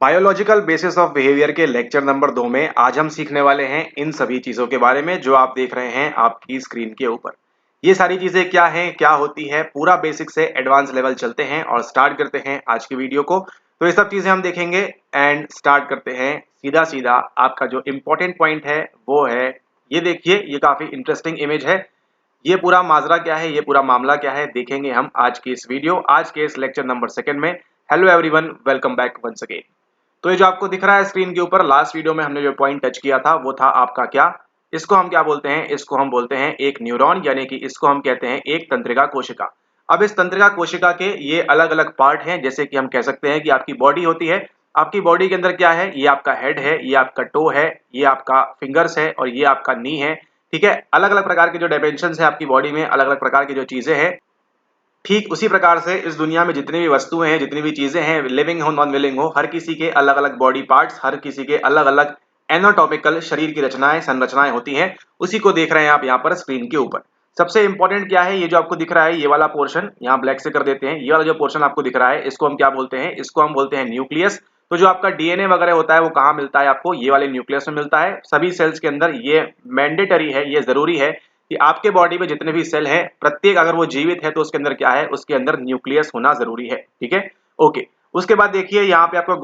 Biological basis of behaviour के lecture number 2 में आज हम सीखने वाले हैं इन सभी चीज़ों के बारे में जो आप देख रहे हैं आपकी स्क्रीन के ऊपर। ये सारी चीज़ें क्या हैं, क्या होती है, पूरा बेसिक से एडवांस लेवल चलते हैं और स्टार्ट करते हैं आज की वीडियो को। तो ये सब चीज़ें हम देखेंगे एंड स्टार्ट करते हैं सीधा सीधा। आपका जो इम्पोर्टेंट पॉइंट है वो है, ये देखिए, ये काफ़ी इंटरेस्टिंग इमेज है। ये पूरा माजरा क्या है, ये पूरा मामला क्या है, देखेंगे हम आज की इस वीडियो, आज के इस लेक्चर नंबर 2 में। Hello everyone, welcome back once again. तो ये जो आपको दिख रहा है स्क्रीन के ऊपर, लास्ट वीडियो में हमने जो पॉइंट टच किया था वो था आपका क्या, इसको हम क्या बोलते हैं, इसको हम बोलते हैं एक न्यूरॉन, यानी कि इसको हम कहते हैं एक तंत्रिका कोशिका। अब इस तंत्रिका कोशिका के ये अलग अलग पार्ट हैं, जैसे कि हम कह सकते हैं कि आपकी बॉडी होती है। आपकी बॉडी के अंदर क्या है, ये आपका हेड है, ये आपका टो है, ये आपका फिंगर्स है और ये आपका नी है। ठीक है, अलग अलग प्रकार के जो डायमेंशन है आपकी बॉडी में, अलग अलग प्रकार की जो चीजें हैं। ठीक उसी प्रकार से इस दुनिया में जितनी भी वस्तुएं हैं, जितनी भी चीजें हैं, लिविंग हो नॉन लिविंग हो, हर किसी के अलग अलग बॉडी पार्ट्स, हर किसी के अलग अलग एनाटॉमिकल शरीर की रचनाएं, संरचनाएं होती हैं। उसी को देख रहे हैं आप यहाँ पर स्क्रीन के ऊपर। सबसे इंपॉर्टेंट क्या है, ये जो आपको दिख रहा है ये वाला पोर्शन, यहाँ ब्लैक से कर देते हैं। ये वाला जो पोर्शन आपको दिख रहा है इसको हम क्या बोलते हैं, इसको हम बोलते हैं न्यूक्लियस। तो जो आपका डीएनए वगैरह होता है वो कहाँ मिलता है आपको, ये वाले न्यूक्लियस में मिलता है। सभी सेल्स के अंदर ये मैंडेटरी है, ये जरूरी है कि आपके बॉडी में जितने भी सेल हैं, प्रत्येक अगर वो जीवित है तो उसके अंदर क्या है, उसके अंदर न्यूक्लियस होना जरूरी है। ठीक है, ओके। उसके बाद देखिए यहाँ पे आपको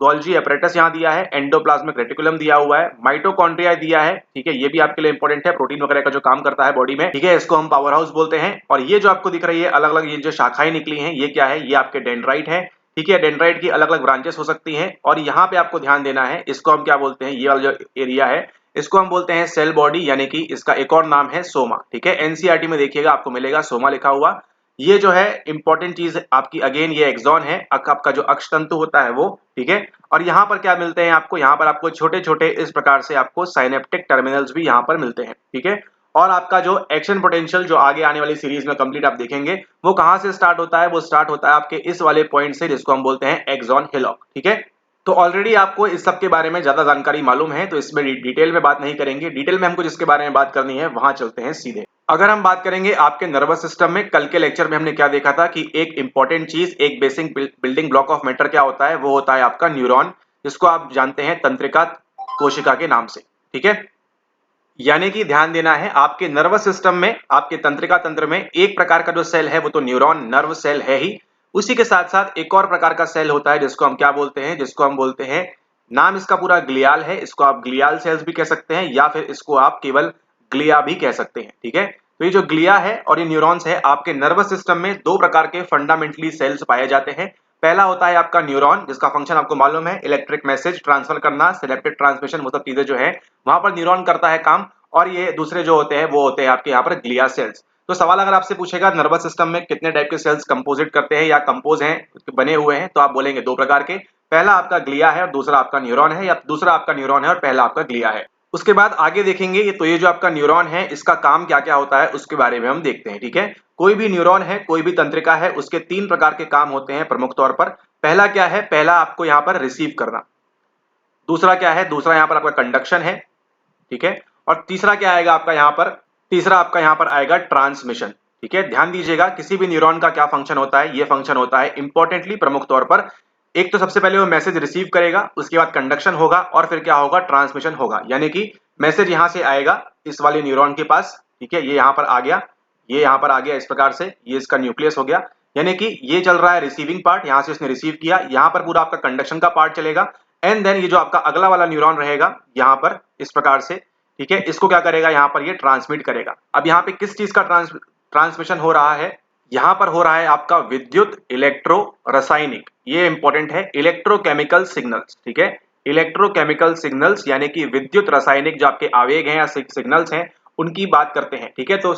गोल्जी अपरेटस यहाँ दिया है, एंडोप्लाज्मिक रेटिकुलम दिया हुआ है, माइटोकॉन्ड्रिया दिया है। ठीक है, ये भी आपके लिए इंपॉर्टेंट है, प्रोटीन वगैरह का जो काम करता है बॉडी में। ठीक है, इसको हम पावर हाउस बोलते हैं। और ये जो आपको दिख रही है अलग अलग ये जो शाखाएं निकली हैं, ये क्या है, ये आपके डेंड्राइट है। ठीक है, डेंड्राइट की अलग अलग ब्रांचेस हो सकती हैं। और यहाँ पे आपको ध्यान देना है, इसको हम क्या बोलते हैं, ये वाला जो एरिया है इसको हम बोलते हैं सेल बॉडी, यानी कि इसका एक और नाम है सोमा। ठीक है, एनसीईआरटी में देखिएगा आपको मिलेगा सोमा लिखा हुआ। ये जो है इंपॉर्टेंट चीज आपकी, अगेन ये एक्सॉन है, आपका जो अक्षतंतु होता है वो। ठीक है, और यहाँ पर क्या मिलते हैं आपको, यहाँ पर आपको छोटे छोटे इस प्रकार से आपको साइनेप्टिक टर्मिनल्स भी यहाँ पर मिलते हैं। ठीक है, और आपका जो एक्शन पोटेंशियल जो आगे आने वाली सीरीज में कंप्लीट आप देखेंगे वो कहां से स्टार्ट होता है, वो स्टार्ट होता है आपके इस वाले पॉइंट से, जिसको हम बोलते हैं एक्सॉन हिलॉक। ठीक है, तो ऑलरेडी आपको इस सब के बारे में ज्यादा जानकारी मालूम है, तो इसमें डिटेल में बात नहीं करेंगे। डिटेल में हमको जिसके बारे में बात करनी है वहां चलते हैं सीधे। अगर हम बात करेंगे आपके नर्वस सिस्टम में, कल के लेक्चर में हमने क्या देखा था कि एक इंपॉर्टेंट चीज, एक basic building block of matter क्या होता है, वो होता है आपका न्यूरॉन, जिसको आप जानते हैं तंत्रिका कोशिका के नाम से। ठीक है, यानी कि ध्यान देना है, आपके नर्वस सिस्टम में, आपके तंत्रिका तंत्र में एक प्रकार का जो सेल है वो तो न्यूरॉन नर्व सेल है ही। उसी के साथ साथ एक और प्रकार का सेल होता है जिसको हम क्या बोलते हैं, जिसको हम बोलते हैं, नाम इसका पूरा ग्लियाल है, इसको आप ग्लियाल सेल्स भी कह सकते हैं या फिर इसको आप केवल ग्लिया भी कह सकते हैं। ठीक है, तो ये जो ग्लिया है और ये न्यूरॉन्स है, आपके नर्वस सिस्टम में दो प्रकार के फंडामेंटली सेल्स पाए जाते हैं। पहला होता है आपका न्यूरॉन, जिसका फंक्शन आपको मालूम है, इलेक्ट्रिक मैसेज ट्रांसफर करना, सिनेप्टिक ट्रांसमिशन, वो सब चीजें जो है वहां पर न्यूरॉन करता है काम। और ये दूसरे जो होते हैं वो होते हैं आपके यहाँ पर ग्लिया सेल्स। तो सवाल अगर आपसे पूछेगा नर्वस सिस्टम में कितने टाइप के सेल्स कंपोजिट करते हैं या कंपोज हैं, बने हुए हैं, तो आप बोलेंगे दो प्रकार के। पहला आपका ग्लिया है और दूसरा आपका न्यूरॉन है, या दूसरा आपका न्यूरॉन है और पहला आपका ग्लिया है। उसके बाद आगे देखेंगे ये, तो ये जो आपका न्यूरॉन है इसका काम क्या क्या होता है उसके बारे में हम देखते हैं। ठीक है, कोई भी न्यूरॉन है, कोई भी तंत्रिका है, उसके तीन प्रकार के काम होते हैं प्रमुख तौर पर। पहला क्या है, पहला आपको यहाँ पर रिसीव करना। दूसरा क्या है, दूसरा यहाँ पर आपका कंडक्शन है। ठीक है, और तीसरा क्या आएगा आपका यहाँ पर, तीसरा आपका यहाँ पर आएगा ट्रांसमिशन। ठीक है, ध्यान दीजिएगा किसी भी न्यूरॉन का क्या फंक्शन होता है, ये फंक्शन होता है इंपॉर्टेंटली प्रमुख तौर पर, एक तो सबसे पहले वो मैसेज रिसीव करेगा, उसके बाद कंडक्शन होगा और फिर क्या होगा, ट्रांसमिशन होगा। यानी कि मैसेज यहां से आएगा इस वाले न्यूरॉन के पास। ठीक है, ये यहां पर आ गया, ये यहां पर आ गया इस प्रकार से, ये इसका न्यूक्लियस हो गया। यानी कि ये चल रहा है रिसीविंग पार्ट, यहां से उसने रिसीव किया, यहां पर पूरा आपका कंडक्शन का पार्ट चलेगा। एंड देन ये जो आपका अगला वाला न्यूरॉन रहेगा यहां पर इस प्रकार से, ठीक है, इसको क्या करेगा, यहां पर ये ट्रांसमिट करेगा। अब यहां पे किस चीज का ट्रांसमिशन हो रहा है, यहां पर हो रहा है आपका विद्युत इलेक्ट्रो रासायनिक, ये इंपॉर्टेंट है, इलेक्ट्रोकेमिकल सिग्नल्स। ठीक है, इलेक्ट्रोकेमिकल सिग्नल्स यानी कि विद्युत रासायनिक जो आपके आवेग हैं या सिग्नल्स हैं उनकी बात करते हैं। ठीक है, तो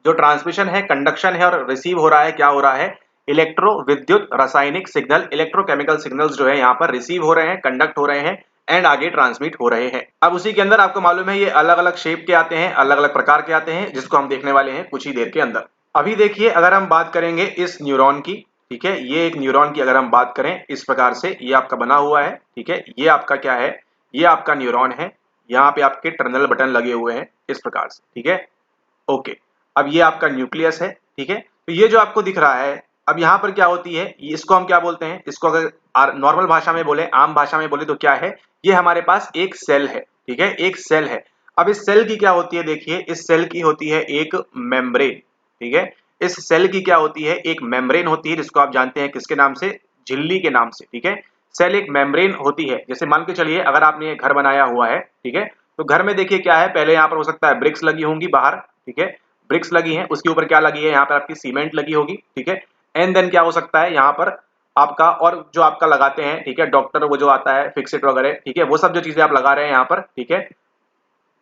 जो ट्रांसमिशन है, कंडक्शन है और रिसीव हो रहा है, क्या हो रहा है, इलेक्ट्रो विद्युत रासायनिक सिग्नल, इलेक्ट्रोकेमिकल सिग्नल्स जो है यहाँ पर रिसीव हो रहे हैं, कंडक्ट हो रहे हैं एंड आगे ट्रांसमिट हो रहे हैं। अब उसी के अंदर आपको मालूम है ये अलग अलग शेप के आते हैं, अलग अलग प्रकार के आते हैं, जिसको हम देखने वाले हैं कुछ ही देर के अंदर। अभी देखिए अगर हम बात करेंगे इस न्यूरॉन की, ठीक है, ये एक न्यूरॉन की अगर हम बात करें इस प्रकार से, ये आपका बना हुआ है। ठीक है, ये आपका क्या है, ये आपका न्यूरॉन है, यहाँ पे आपके टर्मिनल बटन लगे हुए हैं इस प्रकार से। ठीक है, ओके। अब ये आपका न्यूक्लियस है। ठीक है, तो ये जो आपको दिख रहा है अब यहाँ पर क्या होती है, इसको हम क्या बोलते हैं, इसको अगर नॉर्मल भाषा में बोले, आम भाषा में बोले तो क्या है, ये हमारे पास एक सेल है, ठीक है, एक सेल है। अब इस सेल की क्या होती है, देखिए इस सेल की होती है एक मेम्ब्रेन, ठीक है, इस सेल की क्या होती है, एक मेम्ब्रेन होती है, जिसको आप जानते हैं किसके नाम से, झिल्ली के नाम से, ठीक है। सेल एक मेम्ब्रेन होती है। जैसे मान के चलिए अगर आपने ये घर बनाया हुआ है, ठीक है, तो घर में देखिए क्या है, पहले यहाँ पर हो सकता है ब्रिक्स लगी होंगी बाहर, ठीक है, ब्रिक्स लगी हैं, उसके ऊपर क्या लगी है, यहाँ पर आपकी सीमेंट लगी होगी, ठीक है। एंड देन क्या हो सकता है, यहाँ पर आपका और जो आपका लगाते हैं, ठीक है, डॉक्टर वो जो आता है फिक्सिट वगैरह, ठीक है, वो सब जो चीजें आप लगा रहे हैं यहाँ पर, ठीक है,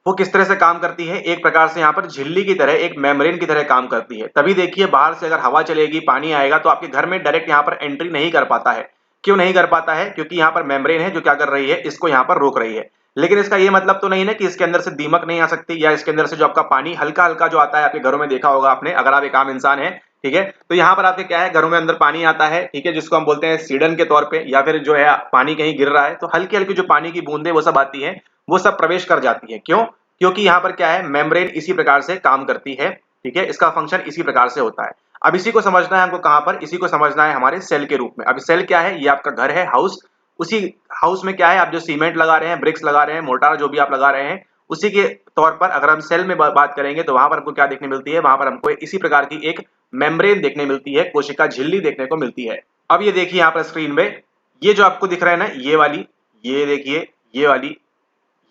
वो किस तरह से काम करती है, एक प्रकार से यहाँ पर झिल्ली की तरह, एक मेम्ब्रेन की तरह काम करती है। तभी देखिए बाहर से अगर हवा चलेगी, पानी आएगा तो आपके घर में डायरेक्ट यहाँ पर एंट्री नहीं कर पाता है। क्यों नहीं कर पाता है, क्योंकि यहाँ पर मेम्ब्रेन है जो क्या कर रही है, इसको यहाँ पर रोक रही है। लेकिन इसका ये मतलब तो नहीं ना कि इसके अंदर से दीमक नहीं आ सकती, या इसके अंदर से जो आपका पानी हल्का हल्का जो आता है, आपके घरों में देखा होगा आपने, अगर आप एक आम इंसान है, ठीक है, तो यहाँ पर आपके क्या है, घरों में अंदर पानी आता है, ठीक है, जिसको हम बोलते हैं सीडन के तौर पे, या फिर जो है पानी कहीं गिर रहा है तो हल्की हल्की जो पानी की बूंदे वो सब आती है, वो सब प्रवेश कर जाती है। क्यों, क्योंकि यहाँ पर क्या है, मेम्ब्रेन इसी प्रकार से काम करती है, ठीक है, इसका फंक्शन इसी प्रकार से होता है। अब इसी को समझना है हमको कहाँ पर, इसी को समझना है हमारे सेल के रूप में। अब सेल क्या है, ये आपका घर है, हाउस, उसी हाउस में क्या है, आप जो सीमेंट लगा रहे हैं, ब्रिक्स लगा रहे हैं, मोर्टार जो भी आप लगा रहे हैं, उसी के तौर पर अगर हम सेल में बात करेंगे तो वहां पर हमको क्या देखने मिलती है, वहां पर हमको इसी प्रकार की एक मेम्ब्रेन देखने मिलती है, कोशिका झिल्ली देखने को मिलती है। अब ये देखिए यहाँ पर स्क्रीन में ये जो आपको दिख रहा है ना, ये वाली, ये देखिए, ये वाली,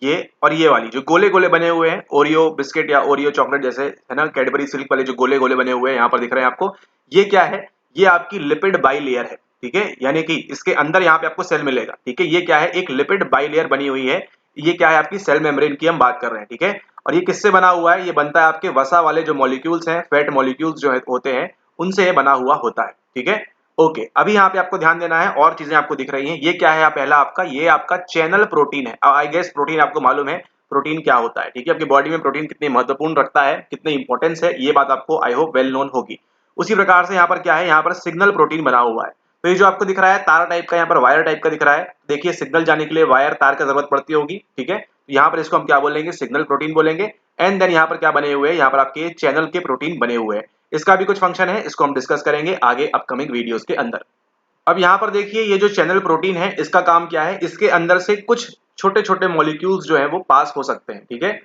ये और ये वाली जो गोले गोले बने हुए हैं, ओरियो बिस्किट या ओरियो चॉकलेट जैसे है ना, कैडबरी सिल्क वाले जो गोले गोले बने हुए हैं यहाँ पर दिख रहे हैं आपको, ये क्या है, ये आपकी लिपिड बाइलेयर है, ठीक है, यानी कि इसके अंदर यहाँ पे आपको सेल मिलेगा, ठीक है, ये क्या है, एक लिपिड बाइलेयर बनी हुई है, ये क्या है, आपकी सेल मेम्ब्रेन की हम बात कर रहे हैं, ठीक है। और ये किससे बना हुआ है, ये बनता है आपके वसा वाले जो मॉलिक्यूल्स हैं, फैट मॉलिक्यूल्स जो होते हैं, उनसे ये बना हुआ होता है, ठीक है। ओके, अभी यहाँ पे आपको ध्यान देना है, और चीजें आपको दिख रही हैं, ये क्या है, पहला आपका, ये आपका चैनल प्रोटीन है। आई गेस प्रोटीन आपको मालूम है प्रोटीन क्या होता है, ठीक है, आपकी बॉडी में प्रोटीन कितनी महत्वपूर्ण रखता है, कितनी इंपॉर्टेंस है, ये बात आपको आई होप वेल नोन होगी। उसी प्रकार से यहाँ पर क्या है, यहाँ पर सिग्नल प्रोटीन बना हुआ है। तो ये जो आपको दिख रहा है तार टाइप का, यहाँ पर वायर टाइप का दिख रहा है, देखिए सिग्नल जाने के लिए वायर तार की जरूरत पड़ती होगी, ठीक है, यहाँ पर इसको हम क्या बोलेंगे, सिग्नल प्रोटीन बोलेंगे। एंड देन यहाँ पर क्या बने हुए हैं, यहाँ पर आपके चैनल के प्रोटीन बने हुए हैं। इसका भी कुछ फंक्शन है, इसको हम डिस्कस करेंगे आगे अपकमिंग वीडियोस के अंदर। अब यहाँ पर देखिए ये जो चैनल प्रोटीन है, इसका काम क्या है, इसके अंदर से कुछ छोटे छोटे मॉलिक्यूल्स जो है वो पास हो सकते हैं, ठीक है,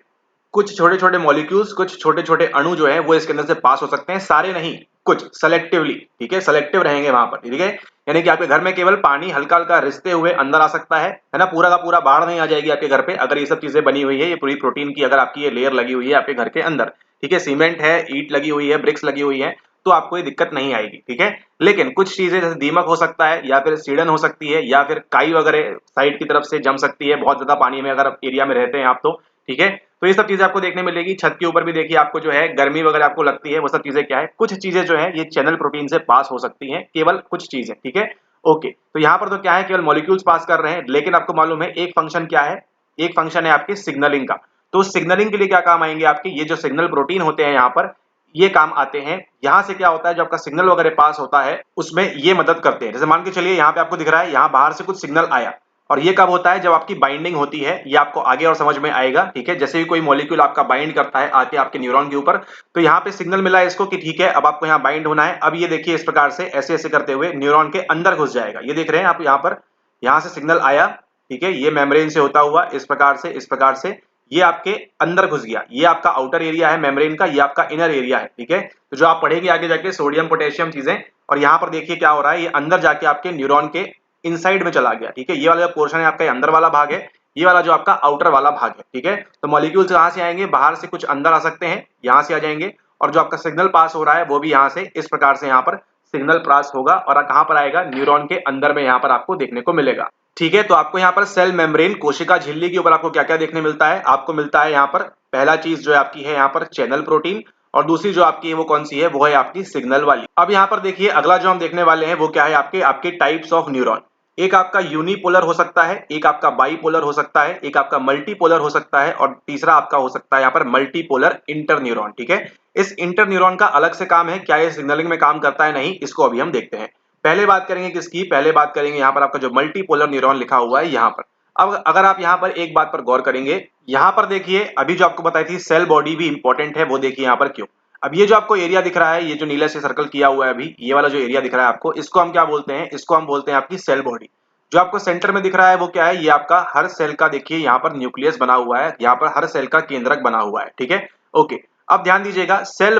कुछ छोटे छोटे मॉलिक्यूल्स, कुछ छोटे छोटे अणु जो है वो इसके अंदर से पास हो सकते हैं, सारे नहीं, कुछ सेलेक्टिवली, ठीक है, सेलेक्टिव रहेंगे वहां पर, ठीक है। यानी कि आपके घर में केवल पानी हल्का हल्का रिसते हुए अंदर आ सकता है ना, पूरा का पूरा बाढ़ नहीं आ जाएगी आपके घर पे, अगर ये सब चीजें बनी हुई है, ये पूरी प्रोटीन की अगर आपकी ये लेयर लगी हुई है आपके घर के अंदर, ठीक है, सीमेंट है, ईट लगी हुई है, ब्रिक्स लगी हुई है, तो आपको ये दिक्कत नहीं आएगी, ठीक है। लेकिन कुछ चीजें जैसे दीमक हो सकता है, या फिर सीडन हो सकती है, या फिर काई वगैरह साइड की तरफ से जम सकती है, बहुत ज्यादा पानी में अगर एरिया में रहते हैं आप, तो ठीक है, तो ये सब चीजें आपको देखने मिलेगी। छत के ऊपर भी देखिए आपको जो है गर्मी वगैरह आपको लगती है, वो सब चीजें क्या है, कुछ चीजें जो है ये चैनल प्रोटीन से पास हो सकती हैं, केवल कुछ चीजें, ठीक है। ओके, तो यहाँ पर तो क्या है, केवल मॉलिक्यूल्स पास कर रहे हैं, लेकिन आपको मालूम है एक फंक्शन क्या है, एक फंक्शन है आपके सिग्नलिंग का। तो सिग्नलिंग के लिए क्या काम आएंगे आपके, ये जो सिग्नल प्रोटीन होते हैं यहाँ पर, ये काम आते हैं। यहाँ से क्या होता है, जो आपका सिग्नल वगैरह पास होता है उसमें ये मदद करते हैं। जैसे मान के चलिए यहाँ पे आपको दिख रहा है, यहाँ बाहर से कुछ सिग्नल आया, और ये कब होता है, जब आपकी बाइंडिंग होती है, ये आपको आगे और समझ में आएगा, ठीक है। जैसे ही कोई मॉलिक्यूल आपका बाइंड करता है आके आपके न्यूरॉन के ऊपर, तो यहाँ पे सिग्नल मिला है इसको कि ठीक है अब आपको यहाँ बाइंड होना है। अब ये देखिए इस प्रकार से ऐसे ऐसे करते हुए न्यूरॉन के अंदर घुस जाएगा, ये देख रहे हैं आप यहाँ पर, यहाँ से सिग्नल आया, ठीक है, ये मेम्ब्रेन से होता हुआ इस प्रकार से ये आपके अंदर घुस गया। ये आपका आउटर एरिया है मेम्ब्रेन का, ये आपका इनर एरिया है, ठीक है। तो जो आप पढ़ेंगे आगे जाके सोडियम पोटेशियम चीजें, और यहाँ पर देखिए क्या हो रहा है, ये अंदर जाके आपके न्यूरॉन के इनसाइड में चला गया, ठीक है। ये वाला पोर्शन है आपका अंदर वाला भाग है, ये वाला जो आपका आउटर वाला भाग है, ठीक है। तो मॉलिक्यूल्स कहाँ से आएंगे, बाहर से कुछ अंदर आ सकते हैं, यहाँ से आ जाएंगे, और जो आपका सिग्नल पास हो रहा है वो भी यहाँ से इस प्रकार से यहाँ पर सिग्नल पास होगा, और कहाँ पर आएगा, न्यूरॉन के अंदर में यहाँ पर आपको देखने को मिलेगा, ठीक है। तो आपको यहाँ पर सेल मेम्ब्रेन कोशिका झिल्ली के ऊपर आपको क्या क्या देखने मिलता है, आपको मिलता है यहाँ पर पहला चीज जो है आपकी है यहाँ पर चैनल प्रोटीन, और दूसरी जो आपकी है वो कौन सी है, वो है आपकी सिग्नल वाली। अब यहाँ पर देखिए अगला जो हम देखने वाले हैं वो क्या है, आपके आपके टाइप्स ऑफ न्यूरॉन। एक आपका यूनिपोलर हो सकता है, एक आपका बाईपोलर हो सकता है, एक आपका मल्टीपोलर हो सकता है, और तीसरा आपका हो सकता है यहाँ पर मल्टीपोलर इंटर न्यूरॉन, ठीक है। इस इंटर न्यूरॉन का अलग से काम है, क्या ये सिग्नलिंग में काम करता है, नहीं, इसको अभी हम देखते हैं। पहले बात करेंगे किसकी, पहले बात करेंगे यहाँ पर आपका जो मल्टीपोलर न्यूरॉन लिखा हुआ है यहाँ पर। अब अगर आप यहाँ पर एक बात पर गौर करेंगे, यहाँ पर देखिए अभी जो आपको बताई थी सेल बॉडी भी इंपॉर्टेंट है, वो देखिए यहाँ पर क्यों। अब ये जो आपको एरिया दिख रहा है, ये जो नीले से सर्कल किया हुआ है अभी, ये वाला जो एरिया दिख रहा है आपको, इसको हम क्या बोलते हैं? इसको हम बोलते हैं आपकी सेल बॉडी। जो आपको सेंटर में दिख रहा है वो क्या है? ये आपका हर सेल का देखिए यहाँ पर न्यूक्लियस बना हुआ है, यहाँ पर हर सेल का केंद्रक बना हुआ है, ठीक है। ओके, अब ध्यान दीजिएगा, सेल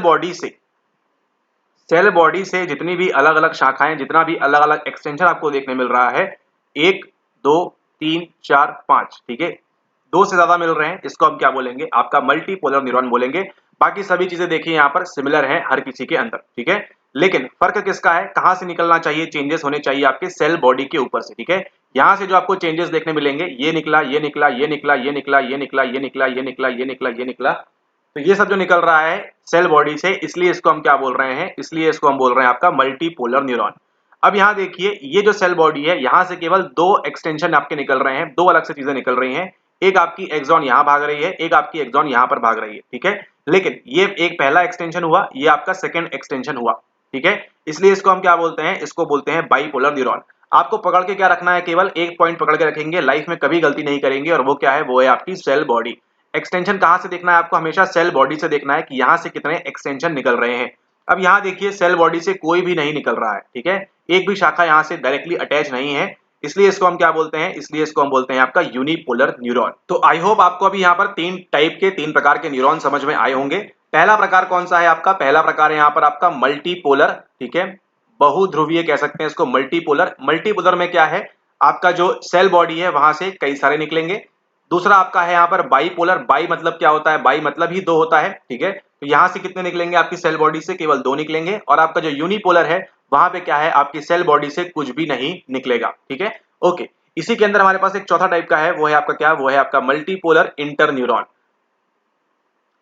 बॉडी से जितनी भी अलग अलग शाखाएं, जितना भी अलग अलग एक्सटेंशन आपको देखने मिल रहा है, 1 2 3 4 5, ठीक है, 2 से ज्यादा मिल रहे हैं, इसको हम क्या बोलेंगे? आपका मल्टीपोलर न्यूरॉन बोलेंगे। बाकी सभी चीजें देखिए यहाँ पर सिमिलर हैं हर किसी के अंदर, ठीक है। लेकिन फर्क किसका है? कहां से निकलना चाहिए? चेंजेस होने चाहिए आपके सेल बॉडी के ऊपर से, ठीक है। यहां से जो आपको चेंजेस देखने मिलेंगे, ये निकला, ये निकला, ये निकला, ये निकला, ये निकला, ये निकला, ये निकला, ये निकला, ये निकला, तो ये सब जो निकल रहा है सेल बॉडी से, इसलिए इसको हम क्या बोल रहे हैं? इसलिए इसको हम बोल रहे हैं आपका मल्टीपोलर न्यूरॉन। अब यहाँ देखिए, ये जो सेल बॉडी है, यहां से केवल 2 एक्सटेंशन आपके निकल रहे हैं, 2 अलग से चीजें निकल रही हैं। एक आपकी एक्सॉन यहाँ भाग रही है, एक आपकी एक्सॉन यहाँ पर भाग रही है, ठीक है। लेकिन ये एक पहला एक्सटेंशन हुआ, ये आपका सेकंड एक्सटेंशन हुआ, ठीक है। इसलिए इसको हम क्या बोलते हैं? इसको बोलते हैं बाइपोलर न्यूरॉन। आपको पकड़ के क्या रखना है? केवल एक पॉइंट पकड़ के रखेंगे, लाइफ में कभी गलती नहीं करेंगे, और वो क्या है? वो है आपकी सेल बॉडी। एक्सटेंशन कहां से देखना है आपको? हमेशा सेल बॉडी से देखना है कि यहां से कितने एक्सटेंशन निकल रहे हैं। अब यहां देखिए, सेल बॉडी से कोई भी नहीं निकल रहा है, ठीक है, एक भी शाखा यहां से डायरेक्टली अटैच नहीं है, इसलिए इसको हम क्या बोलते हैं? इसलिए इसको हम बोलते हैं आपका यूनिपोलर न्यूरॉन। तो आई होप आपको अभी यहाँ पर 3 प्रकार के न्यूरॉन समझ में आए होंगे। पहला प्रकार कौन सा है आपका? पहला प्रकार है यहाँ पर आपका मल्टीपोलर, ठीक है, बहुध्रुवीय कह सकते हैं इसको, मल्टीपोलर। मल्टीपोलर में क्या है? आपका जो सेल बॉडी है वहां से कई सारे निकलेंगे। दूसरा आपका है यहाँ पर बाईपोलर। बाई मतलब क्या होता है? बाई मतलब ही 2 होता है, ठीक है। तो यहां से कितने निकलेंगे? आपकी सेल बॉडी से केवल 2 निकलेंगे। और आपका जो यूनिपोलर है, वहां पे क्या है? आपकी सेल बॉडी से कुछ भी नहीं निकलेगा, ठीक है। ओके, इसी के अंदर हमारे पास एक चौथा टाइप का है, वो है आपका क्या? वो है आपका मल्टीपोलर इंटरन्यूरॉन।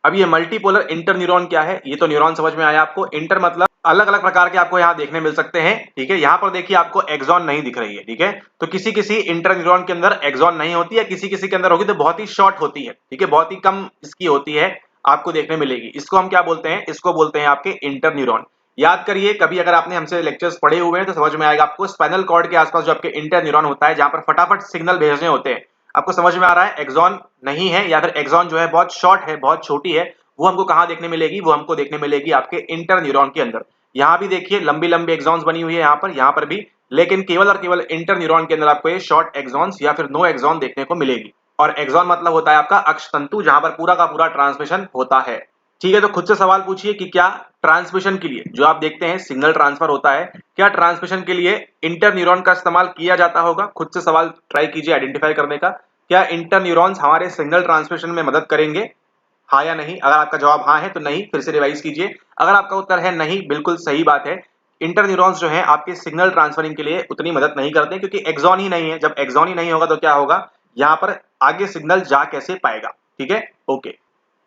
अब ये मल्टीपोलर इंटरन्यूरॉन क्या है? ये तो न्यूरॉन समझ में आया आपको। इंटर मतलब अलग अलग प्रकार के आपको यहाँ देखने मिल सकते हैं, ठीक है। यहाँ पर देखिए आपको एक्सॉन नहीं दिख रही है, ठीक है। तो किसी किसी इंटरन्यूरॉन के अंदर एक्सॉन नहीं होती है, किसी किसी के अंदर होगी तो बहुत ही शॉर्ट होती है, ठीक है, बहुत ही कम इसकी होती है, आपको देखने मिलेगी। इसको हम क्या बोलते हैं? इसको बोलते हैं आपके इंटरन्यूरॉन। याद करिए, कभी अगर आपने हमसे लेक्चर्स पढ़े हुए हैं तो समझ में आएगा आपको, स्पाइनल कॉर्ड के आसपास जो आपके इंटरन्यूरॉन होता है, जहां पर फटाफट सिग्नल भेजने होते हैं, आपको समझ में आ रहा है? एक्सॉन नहीं है, या फिर एक्सॉन जो है बहुत शॉर्ट है, बहुत छोटी है, वो हमको कहां देखने मिलेगी? वो हमको देखने मिलेगी आपके इंटरन्यूरॉन के अंदर। यहां भी देखिए लंबी लंबी एक्सॉन्स बनी हुई है यहाँ पर भी, लेकिन केवल और केवल इंटरन्यूरॉन के अंदर आपको ये शॉर्ट एक्सॉन्स या फिर नो एक्सॉन देखने को मिलेगी। और एक्सॉन मतलब होता है आपका अक्षतंतु, जहां पर पूरा का पूरा ट्रांसमिशन होता है, ठीक है। तो खुद से सवाल पूछिए कि क्या ट्रांसमिशन के लिए, जो आप देखते हैं सिग्नल ट्रांसफर होता है, क्या ट्रांसमिशन के लिए इंटरन्यूरॉन का इस्तेमाल किया जाता होगा? खुद से सवाल ट्राई कीजिए आइडेंटिफाई करने का। क्या इंटरन्यूरॉन्स हमारे सिग्नल ट्रांसमिशन में मदद करेंगे, हाँ या नहीं? अगर आपका जवाब हाँ है तो नहीं, फिर से रिवाइज कीजिए। अगर आपका उत्तर है नहीं, बिल्कुल सही बात है। इंटरन्यूरॉन्स जो हैं आपके सिग्नल ट्रांसफरिंग के लिए उतनी मदद नहीं करते, क्योंकि एक्सॉन ही नहीं है। जब एक्सॉन ही नहीं होगा तो क्या होगा? यहाँ पर आगे सिग्नल जा कैसे पाएगा, ठीक है। ओके,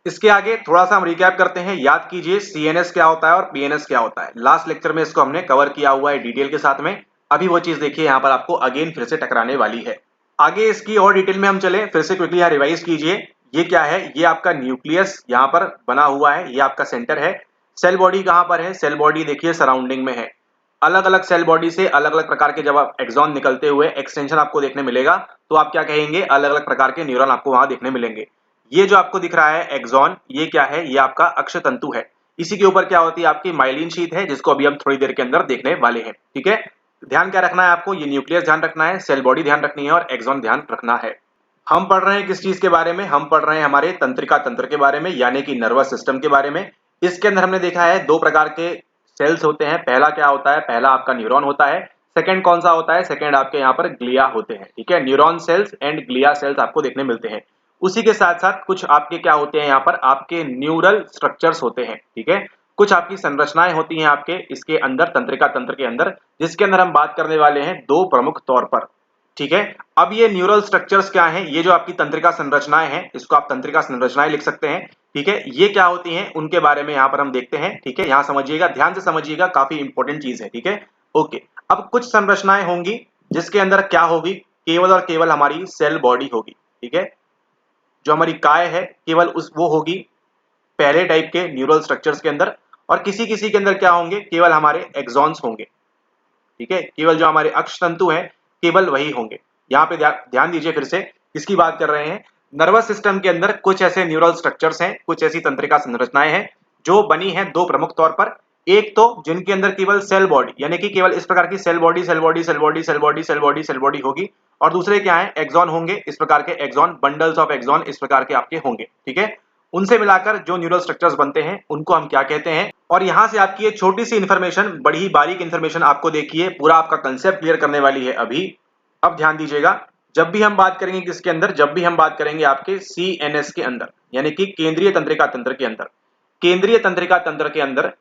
इसके आगे थोड़ा सा हम रिकैप करते हैं। याद कीजिए सीएनएस क्या होता है और पीएनएस क्या होता है। लास्ट लेक्चर में इसको हमने कवर किया हुआ है डिटेल के साथ में। अभी वो चीज देखिए यहाँ पर आपको अगेन फिर से टकराने वाली है। आगे इसकी और डिटेल में हम चले, फिर से क्विकली यहाँ रिवाइज कीजिए। ये क्या है? ये आपका न्यूक्लियस यहाँ पर बना हुआ है, ये आपका सेंटर है। सेल बॉडी कहाँ पर है? सेल बॉडी देखिए सराउंडिंग में है। अलग अलग सेल बॉडी से अलग अलग प्रकार के जब आप एक्सॉन निकलते हुए एक्सटेंशन आपको देखने मिलेगा, तो आप क्या कहेंगे? अलग अलग प्रकार के न्यूरॉन आपको वहां देखने मिलेंगे। ये जो आपको दिख रहा है एक्सॉन, ये क्या है? ये आपका अक्षतंतु है। इसी के ऊपर क्या होती है? आपकी माइलिन शीथ है, जिसको अभी हम थोड़ी देर के अंदर देखने वाले हैं, ठीक है। ध्यान क्या रखना है आपको? ये न्यूक्लियस ध्यान रखना है, सेल बॉडी ध्यान रखनी है, और एक्सॉन ध्यान रखना है। हम पढ़ रहे हैं किस चीज के बारे में? हम पढ़ रहे हैं हमारे तंत्रिका तंत्र के बारे में, यानी कि नर्वस सिस्टम के बारे में। इसके अंदर हमने देखा है 2 प्रकार के सेल्स होते हैं। पहला क्या होता है? पहला आपका न्यूरॉन होता है। सेकंड कौन सा होता है? सेकंड आपके यहाँ पर ग्लिया होते हैं, ठीक है। Neuron cells and glia cells आपको देखने मिलते हैं। उसी के साथ साथ कुछ आपके क्या होते हैं? यहाँ पर आपके न्यूरल स्ट्रक्चर्स होते हैं, ठीक है। कुछ आपकी संरचनाएं होती हैं आपके इसके अंदर, तंत्रिका तंत्र के अंदर, जिसके अंदर हम बात करने वाले हैं 2 प्रमुख तौर पर, ठीक है। अब ये न्यूरल स्ट्रक्चर्स क्या हैं? ये जो आपकी तंत्रिका संरचनाएं हैं, इसको आप तंत्रिका संरचनाएं लिख सकते हैं, ठीक है। ये क्या होती हैं, उनके बारे में यहाँ पर हम देखते हैं, ठीक है। यहाँ समझिएगा, ध्यान से समझिएगा, काफी इंपॉर्टेंट चीज है, ठीक है। ओके, अब कुछ संरचनाएं होंगी जिसके अंदर क्या होगी? केवल और केवल हमारी सेल बॉडी होगी, ठीक है। जो हमारी काय है, केवल उस वो होगी पहले टाइप के न्यूरल स्ट्रक्चर्स के अंदर। और किसी किसी के अंदर क्या होंगे? केवल हमारे एक्सॉन्स होंगे, ठीक है। केवल जो हमारे अक्षतंतु हैं, केवल वही होंगे। यहाँ पे ध्यान दीजिए, फिर से किसकी बात कर रहे हैं? नर्वस सिस्टम के अंदर कुछ ऐसे न्यूरल स्ट्रक्चर्स हैं, कुछ ऐसी तंत्रिका संरचनाएं हैं जो बनी है दो प्रमुख तौर पर, एक तो जिनके अंदर केवल सेल बॉडी यानी कि केवल इस प्रकार की cell body cell body cell body cell body cell body cell body होगी, और दूसरे क्या है, एक्सॉन होंगे, इस प्रकार के एक्सॉन, बंडल्स ऑफ एक्सॉन इस प्रकार के आपके होंगे, ठीक है। उनसे मिलाकर जो न्यूरल स्ट्रक्चर्स बनते हैं उनको हम क्या कहते हैं। और यहां से आपकी ये छोटी सी इंफॉर्मेशन, बड़ी ही बारीक इंफॉर्मेशन आपको देखिए पूरा आपका कंसेप्ट क्लियर करने वाली है अभी। अब ध्यान दीजिएगा, जब भी हम बात करेंगे किसके अंदर, जब भी हम बात करेंगे आपके सीएनएस के अंदर यानी कि केंद्रीय तंत्रिका तंत्र के अंदर, केंद्रीय तंत्रिका तंत्र के अंदर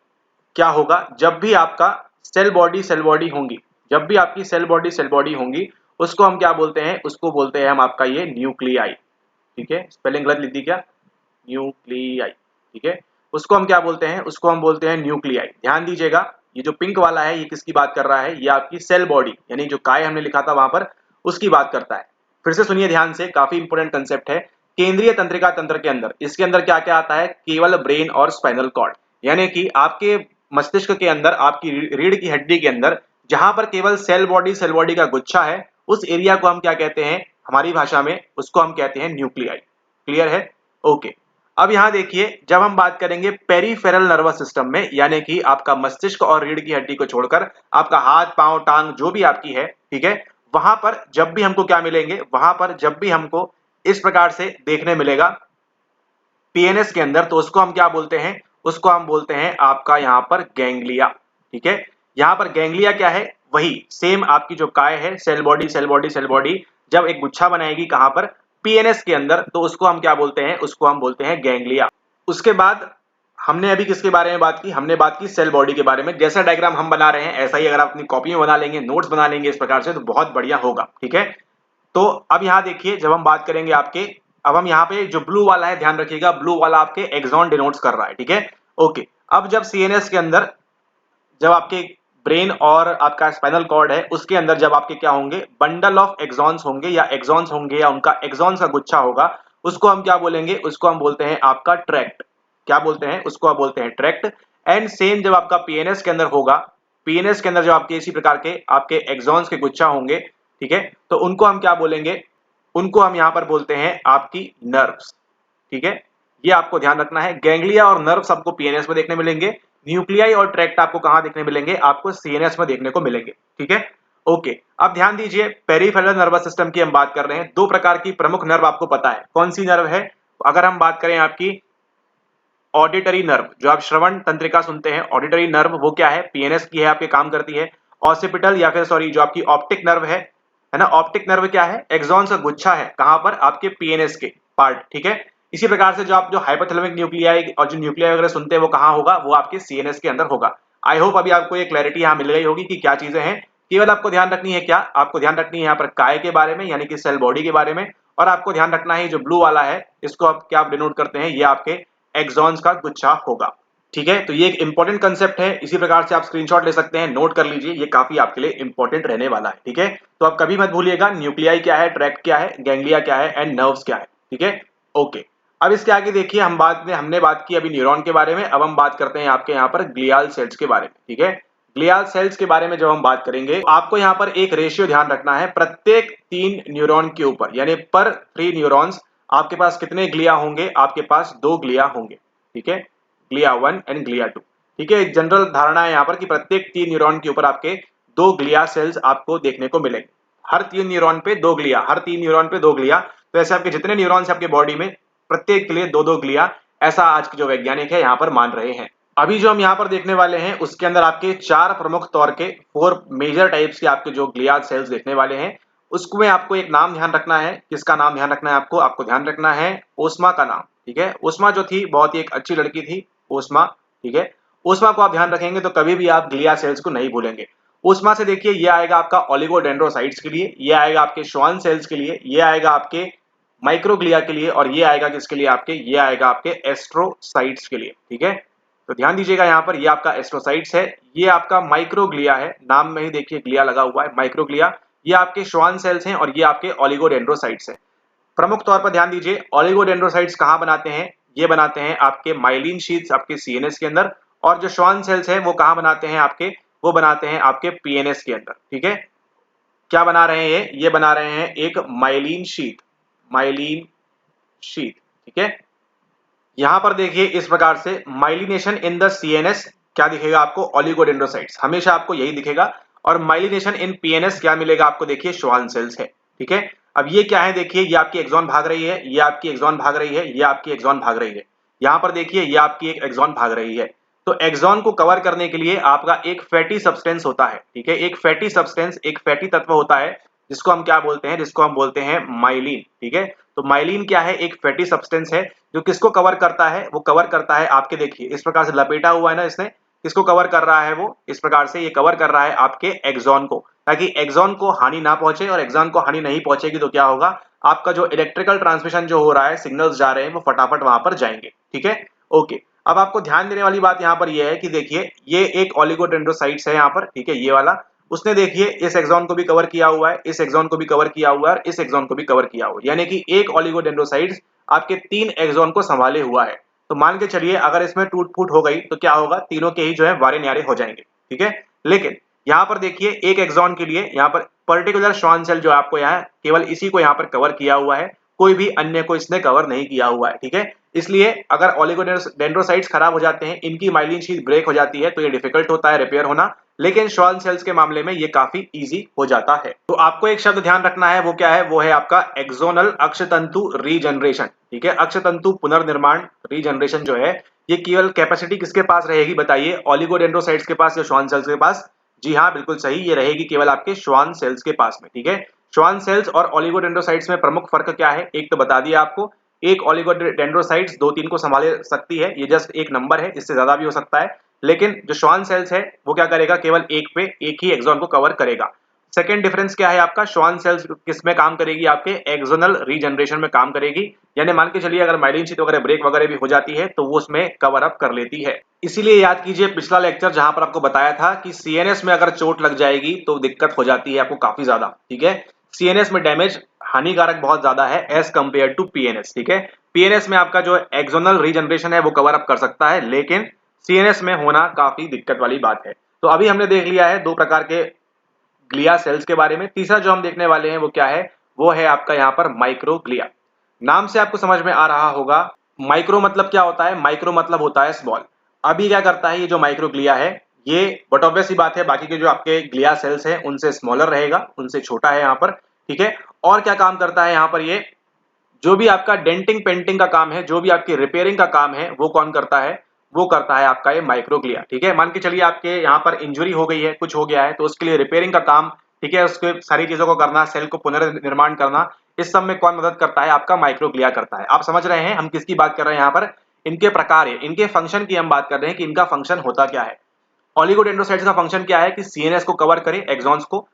क्या होगा, जब भी आपका सेल बॉडी होंगी, जब भी आपकी सेल बॉडी होंगी, उसको हम क्या बोलते हैं, उसको बोलते हैं हम आपका ये न्यूक्लियाई, ठीक है। स्पेलिंग गलत लिख दी क्या, न्यूक्लियाई, ठीक है। उसको हम क्या बोलते हैं, उसको हम बोलते हैं न्यूक्लियाई। ध्यान दीजिएगा, ये जो पिंक वाला है ये किसकी बात कर रहा है, ये आपकी सेल बॉडी यानी जो काय हमने लिखा था वहां पर उसकी बात करता है। फिर से सुनिए ध्यान से, काफी इंपोर्टेंट कंसेप्ट है। केंद्रीय तंत्रिका तंत्र के अंदर, इसके अंदर क्या क्या आता है, केवल ब्रेन और स्पाइनल कॉर्ड, यानी कि आपके मस्तिष्क के अंदर, आपकी रीढ़ की हड्डी के अंदर जहां पर केवल सेल बॉडी का गुच्छा है, उस एरिया को हम क्या कहते हैं, हमारी भाषा में उसको हम कहते हैं न्यूक्लियाई। क्लियर है, ओके। अब यहां देखिए, जब हम बात करेंगे पेरिफेरल नर्वस सिस्टम में, यानी कि आपका मस्तिष्क और रीढ़ की हड्डी को छोड़कर आपका हाथ पांव टांग जो भी आपकी है, ठीक है, वहां पर जब भी हमको क्या मिलेंगे, वहां पर जब भी हमको इस प्रकार से देखने मिलेगा पीएनएस के अंदर, तो उसको हम क्या बोलते हैं, उसको हम बोलते हैं आपका यहां पर गैंग्लिया, ठीक है। यहां पर गैंग्लिया क्या है, वही सेम आपकी जो काय है, cell body cell body cell body जब एक गुच्छा बनाएगी कहां पर, पीएनएस के अंदर, तो उसको हम क्या बोलते हैं, उसको हम बोलते हैं गैंग्लिया। उसके बाद हमने अभी किसके बारे में बात की, हमने बात की सेल बॉडी के बारे में। जैसा डायग्राम हम बना रहे हैं ऐसा ही अगर आप अपनी कॉपी में बना लेंगे, नोट्स बना लेंगे इस प्रकार से, तो बहुत बढ़िया होगा, ठीक है। तो अब यहां देखिए, जब हम बात करेंगे आपके, अब हम यहाँ पे जो ब्लू वाला है ध्यान रखिएगा, ब्लू वाला आपके एक्सॉन डिनोट्स कर रहा है, ठीक है, ओके। अब जब सीएनएस के अंदर, जब आपके ब्रेन और आपका स्पाइनल कॉर्ड है उसके अंदर जब आपके क्या होंगे, बंडल ऑफ एक्सॉन्स होंगे या एक्सॉन्स होंगे या उनका एक्सॉन्स का गुच्छा होगा, उसको हम क्या बोलेंगे, उसको हम बोलते हैं आपका ट्रैक्ट। क्या बोलते हैं, उसको आप बोलते हैं ट्रैक्ट। एंड सेम जब आपका पीएनएस के अंदर होगा, पीएनएस के अंदर जब आपके इसी प्रकार के आपके एक्सॉन्स के गुच्छा होंगे, ठीक है, तो उनको हम क्या बोलेंगे, उनको हम यहां पर बोलते हैं आपकी नर्व्स, ठीक है। ये आपको ध्यान रखना है, गैंग्लिया और नर्व्स आपको पीएनएस में देखने मिलेंगे, न्यूक्लियाई और ट्रैक्ट आपको कहां देखने मिलेंगे, आपको सीएनएस में देखने को मिलेंगे, ठीक है, ओके। अब ध्यान दीजिए, पेरिफेरल नर्वस सिस्टम की हम बात कर रहे हैं, दो प्रकार की प्रमुख नर्व आपको पता है, कौन सी नर्व है, अगर हम बात करें आपकी ऑडिटरी नर्व, जो आप श्रवण तंत्रिका सुनते हैं, ऑडिटरी नर्व वो क्या है, पीएनएस की है, आपके काम करती है। ऑसिपिटल या फिर सॉरी जो आपकी ऑप्टिक नर्व है ना, ऑप्टिक नर्व क्या है, एक्सॉन्स का गुच्छा है, कहां पर, आपके पीएनएस के पार्ट, ठीक है। इसी प्रकार से जो आप जो हाइपोथैलेमिक न्यूक्लियाई और जो न्यूक्लियाई वगैरह सुनते हैं वो कहां होगा, वो आपके सीएनएस के अंदर होगा। आई होप अभी आपको ये क्लैरिटी यहां मिल गई होगी कि क्या चीजें हैं। केवल आपको ध्यान रखनी है, क्या आपको ध्यान रखनी है यहाँ पर, काय के बारे में यानी कि सेल बॉडी के बारे में, और आपको ध्यान रखना है जो ब्लू वाला है इसको आप क्या डिनोट करते हैं, ये आपके एक्सॉन्स का गुच्छा होगा, ठीक है। तो ये एक इंपॉर्टेंट कंसेप्ट है, इसी प्रकार से आप स्क्रीनशॉट ले सकते हैं, नोट कर लीजिए, ये काफी आपके लिए इंपॉर्टेंट रहने वाला है, ठीक है। तो आप कभी मत भूलिएगा न्यूक्लियाई क्या है, ट्रैक्ट क्या है, गैंग्लिया क्या है एंड नर्व्स क्या है, ठीक है, ओके। अब इसके आगे देखिए, हमने बात की अभी न्यूरॉन के बारे में, अब हम बात करते हैं आपके यहाँ पर ग्लियाल सेल्स के बारे में, ठीक है। ग्लियाल सेल्स के बारे में जब हम बात करेंगे, आपको यहाँ पर एक रेशियो ध्यान रखना है, प्रत्येक 3 न्यूरॉन के ऊपर यानी पर 3 न्यूरॉन्स आपके पास कितने ग्लिया होंगे, आपके पास 2 ग्लिया होंगे, ठीक है, ग्लिया 1 एंड ग्लिया 2, ठीक है। एक जनरल धारणा है यहाँ पर कि प्रत्येक 3 न्यूरॉन के ऊपर आपके 2 ग्लिया सेल्स आपको देखने को मिलेंगे, हर 3 न्यूरॉन पे 2 ग्लिया, हर 3 न्यूरॉन पे 2 ग्लिया। तो ऐसे आपके जितने न्यूरॉन्स आपके बॉडी में, प्रत्येक के लिए 2-2 ग्लिया, ऐसा आज के जो वैज्ञानिक है यहाँ पर मान रहे हैं। अभी जो हम यहाँ पर देखने वाले हैं उसके अंदर आपके 4 प्रमुख तौर के 4 मेजर टाइप्स के आपके जो ग्लियाल सेल्स देखने वाले हैं, उसको में आपको एक नाम ध्यान रखना है, किसका नाम ध्यान रखना है आपको, आपको ध्यान रखना है ओस्मा का नाम, ठीक है। ओस्मा जो थी बहुत ही एक अच्छी लड़की थी, ओस्मा, ठीक है। ओस्मा को आप ध्यान रखेंगे तो कभी भी आप ग्लिया सेल्स को नहीं भूलेंगे। ओस्मा से देखिए, ये आएगा आपका ओलिगोडेंड्रोसाइट्स के लिए, ये आएगा आपके श्वान सेल्स के लिए, ये आएगा आपके माइक्रोग्लिया के लिए, और ये आएगा किसके लिए आपके, ये आएगा आपके एस्ट्रोसाइट्स के लिए, ठीक है। तो ध्यान दीजिएगा यहाँ पर, ये आपका एस्ट्रोसाइट्स है, ये आपका माइक्रोग्लिया है, नाम में ही देखिए ग्लिया लगा हुआ है, माइक्रोग्लिया, ये आपके श्वान सेल्स हैं, और ये आपके ओलिगोडेंड्रोसाइट्स हैं। प्रमुख तौर पर ध्यान दीजिए, ओलिगोडेंड्रोसाइट्स कहाँ बनाते हैं, ये बनाते हैं आपके माइलिन शीट्स आपके सीएनएस के अंदर, और जो श्वान सेल्स हैं वो कहाँ बनाते हैं आपके, वो बनाते हैं आपके पीएनएस के अंदर, ठीक है। क्या बना रहे हैं ये बना रहे हैं एक माइलिन शीट, माइलिन शीट, ठीक है। यहाँ पर देखिए इस प्रकार से माइलिनेशन इन द सीएनएस क्या दिखेगा आपको, ओलिगोडेंड्रोसाइट्स, हमेशा आपको यही दिखेगा। और माइलिनेशन इन पीएनएस क्या मिलेगा आपको, देखिए श्वान सेल्स है। ठीक है, अब ये क्या है, देखिए ये आपकी एक्सॉन भाग रही है, ये आपकी एक्सॉन भाग रही है, ये आपकी एक्सॉन भाग रही है। यहाँ पर देखिए ये आपकी एक एक्सॉन भाग रही है। तो एक्सॉन को कवर करने के लिए आपका एक फैटी सब्सटेंस होता है। ठीक है, एक फैटी सब्सटेंस, एक फैटी तत्व होता है जिसको हम क्या बोलते हैं, जिसको हम बोलते हैं माइलिन। ठीक है, तो माइलिन क्या है, एक फैटी सब्सटेंस है जो किसको कवर करता है, वो कवर करता है आपके, देखिए इस प्रकार से लपेटा हुआ है ना इसने, किसको कवर कर रहा है, वो इस प्रकार से ये कवर कर रहा है आपके एक्सॉन को, ताकि एक्सॉन को हानि ना पहुंचे। और एक्सॉन को हानि नहीं पहुंचेगी तो क्या होगा, आपका जो इलेक्ट्रिकल ट्रांसमिशन जो हो रहा है, सिग्नल्स जा रहे हैं, वो फटाफट वहां पर जाएंगे। ठीक है, ओके। अब आपको ध्यान देने वाली बात यहाँ पर यह है कि देखिए ये एक ओलिगोडेंड्रोसाइट्स है यहाँ पर। ठीक है, ये वाला, उसने देखिए इस एक्सॉन को भी कवर किया हुआ है, इस एक्सॉन को भी कवर किया हुआ है, और इस एक्सॉन को भी कवर किया हुआ है, यानी कि एक ओलिगोडेंड्रोसाइट्स आपके 3 एक्सॉन को संभाले हुआ है। तो मान के चलिए अगर इसमें टूट फूट हो गई तो क्या होगा, तीनों के ही जो है वारे न्यारे हो जाएंगे। ठीक है, लेकिन यहाँ पर देखिए एक एक्सॉन के लिए यहाँ पर पर्टिकुलर श्वान सेल जो आपको यहाँ केवल इसी को यहाँ पर कवर किया हुआ है, कोई भी अन्य को इसने कवर नहीं किया हुआ है। ठीक है, इसलिए अगर ओलिगोडेंड्रोसाइट्स खराब हो जाते हैं, इनकी माइलिन शीट ब्रेक हो जाती है, तो ये डिफिकल्ट होता है रिपेयर होना, लेकिन श्वान सेल्स के मामले में ये काफी इजी हो जाता है। तो आपको एक शब्द ध्यान रखना है, वो क्या है, वो है आपका एक्सोनल अक्षतंतु रीजनरेशन। ठीक है, अक्षतंतु पुनर्निर्माण, रीजनरेशन जो है, ये केवल कैपेसिटी किसके पास रहेगी बताइए, ओलिगोडेंड्रोसाइट्स के पास या श्वान सेल्स के पास? जी हाँ, बिल्कुल सही, ये रहेगी केवल आपके श्वान सेल्स के पास में। ठीक है, श्वान सेल्स और ओलिगोडेंड्रोसाइट्स में प्रमुख फर्क क्या है, एक तो बता दिया आपको, एक ओलिगोडेंड्रोसाइट्स 2-3 को संभाले सकती है, ये जस्ट एक नंबर है, इससे ज्यादा भी हो सकता है। लेकिन जो श्वान सेल्स है वो क्या करेगा, केवल एक पे एक ही एक्सॉन को कवर करेगा। सेकेंड डिफरेंस क्या है आपका, श्वान सेल्स किस में काम करेगी, आपके एक्सोनल रीजनरेशन में काम करेगी, यानी मान के चलिए अगर माइलिन शीट वगैरह ब्रेक वगैरह भी हो जाती है तो वो उसमें कवर अप कर लेती है। इसीलिए याद कीजिए पिछला लेक्चर जहां पर आपको बताया था कि सीएनएस में अगर चोट लग जाएगी तो दिक्कत हो जाती है आपको काफी ज्यादा। ठीक है, सीएनएस में डैमेज हानिकारक बहुत ज्यादा है एज कंपेयर टू पीएनएस। ठीक है, पीएनएस में आपका जो एक्सोनल रीजनरेशन है वो कवर अप कर सकता है, लेकिन सीएनएस में होना काफी दिक्कत वाली बात है। तो अभी हमने देख लिया है 2 प्रकार के ग्लिया सेल्स के बारे में। तीसरा जो हम देखने वाले हैं वो क्या है, वो है आपका यहाँ पर माइक्रोग्लिया। नाम से आपको समझ में आ रहा होगा, माइक्रो मतलब क्या होता है, माइक्रो मतलब होता है स्मॉल। अभी क्या करता है ये जो माइक्रोग्लिया है, ये बट ऑब्वियस सी बात है बाकी के जो आपके ग्लिया सेल्स हैं उनसे स्मॉलर रहेगा, उनसे छोटा है यहाँ पर। ठीक है, और क्या काम करता है यहाँ पर, ये जो भी आपका डेंटिंग पेंटिंग का काम है, जो भी आपकी रिपेयरिंग का काम है, वो कौन करता है, वो करता है आपका ये माइक्रोग्लिया। ठीक है, मान के चलिए आपके यहाँ पर इंजुरी हो गई है, कुछ हो गया है, तो उसके लिए रिपेयरिंग का काम, ठीक है, उसके सारी चीजों को करना, सेल को पुनर्निर्माण करना, इस सब में कौन मदद करता है, आपका माइक्रोग्लिया करता है। आप समझ रहे हैं हम किसकी बात कर रहे हैं यहाँ पर, इनके प्रकार है, इनके फंक्शन की हम बात कर रहे हैं कि इनका फंक्शन होता क्या है। ओलिगोडेंड्रोसाइट्स का फंक्शन क्या है कि सीएनएस को कवर करे, एक्सॉन्स को।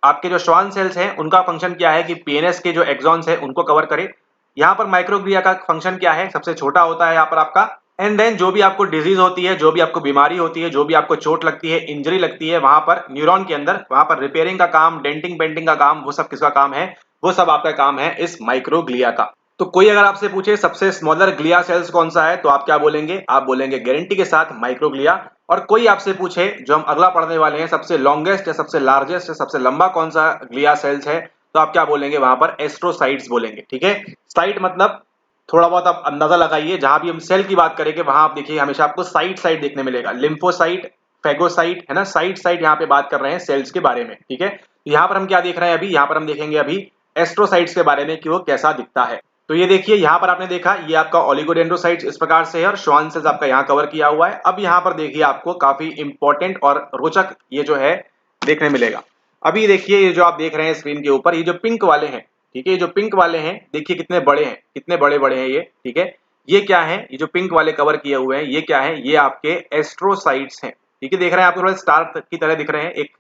आपके जो श्वान सेल्स हैं उनका फंक्शन क्या है कि पीएनएस के जो एक्सॉन्स हैं उनको कवर करे। यहाँ पर माइक्रोग्लिया का फंक्शन क्या है, सबसे छोटा होता है यहाँ पर आपका। एंड देन जो भी आपको डिजीज होती है, जो भी आपको बीमारी होती है, जो भी आपको चोट लगती है, इंजरी लगती है, वहां पर न्यूरॉन के अंदर, वहां पर रिपेयरिंग का काम, डेंटिंग पेंटिंग का काम, वो सब किसका काम है, वो सब आपका काम है इस माइक्रोग्लिया का। तो कोई अगर आपसे पूछे सबसे स्मॉलर ग्लिया सेल्स कौन सा है, तो आप क्या बोलेंगे, आप बोलेंगे गारंटी के साथ माइक्रोग्लिया। और कोई आपसे पूछे जो हम अगला पढ़ने वाले हैं, सबसे लॉन्गेस्ट या सबसे लार्जेस्ट या सबसे लंबा कौन सा ग्लिया सेल्स है, तो आप क्या बोलेंगे, वहां पर एस्ट्रोसाइट्स बोलेंगे। ठीक है, साइट मतलब थोड़ा बहुत आप अंदाजा लगाइए, जहां भी हम सेल की बात करेंगे वहां आप देखिए हमेशा आपको साइट साइट देखने मिलेगा, लिम्फोसाइट, फेगोसाइट, है ना, साइट साइट यहाँ पे बात कर रहे हैं सेल्स के बारे में। ठीक है, यहाँ पर हम क्या देख रहे हैं अभी, यहाँ पर हम देखेंगे अभी एस्ट्रोसाइट्स के बारे में कि वो कैसा दिखता है। तो ये देखिए यहाँ पर आपने देखा ये आपका ओलिगोडेंड्रोसाइट्स इस प्रकार से है और श्वान सेल्स आपका यहाँ कवर किया हुआ है। अब यहाँ पर देखिए आपको काफी इंपॉर्टेंट और रोचक ये जो है देखने मिलेगा। अभी देखिए ये जो आप देख रहे हैं स्क्रीन के ऊपर, ये जो पिंक वाले हैं, ठीक है, ये जो पिंक वाले हैं देखिए कितने बड़े हैं, कितने बड़े बड़े हैं ये। ठीक है, ये क्या है, ये जो पिंक वाले कवर किए हुए हैं ये क्या है, ये आपके एस्ट्रोसाइट्स हैं। ठीक है, देख रहे हैं आपको थोड़ा स्टार की तरह दिख रहे हैं, एक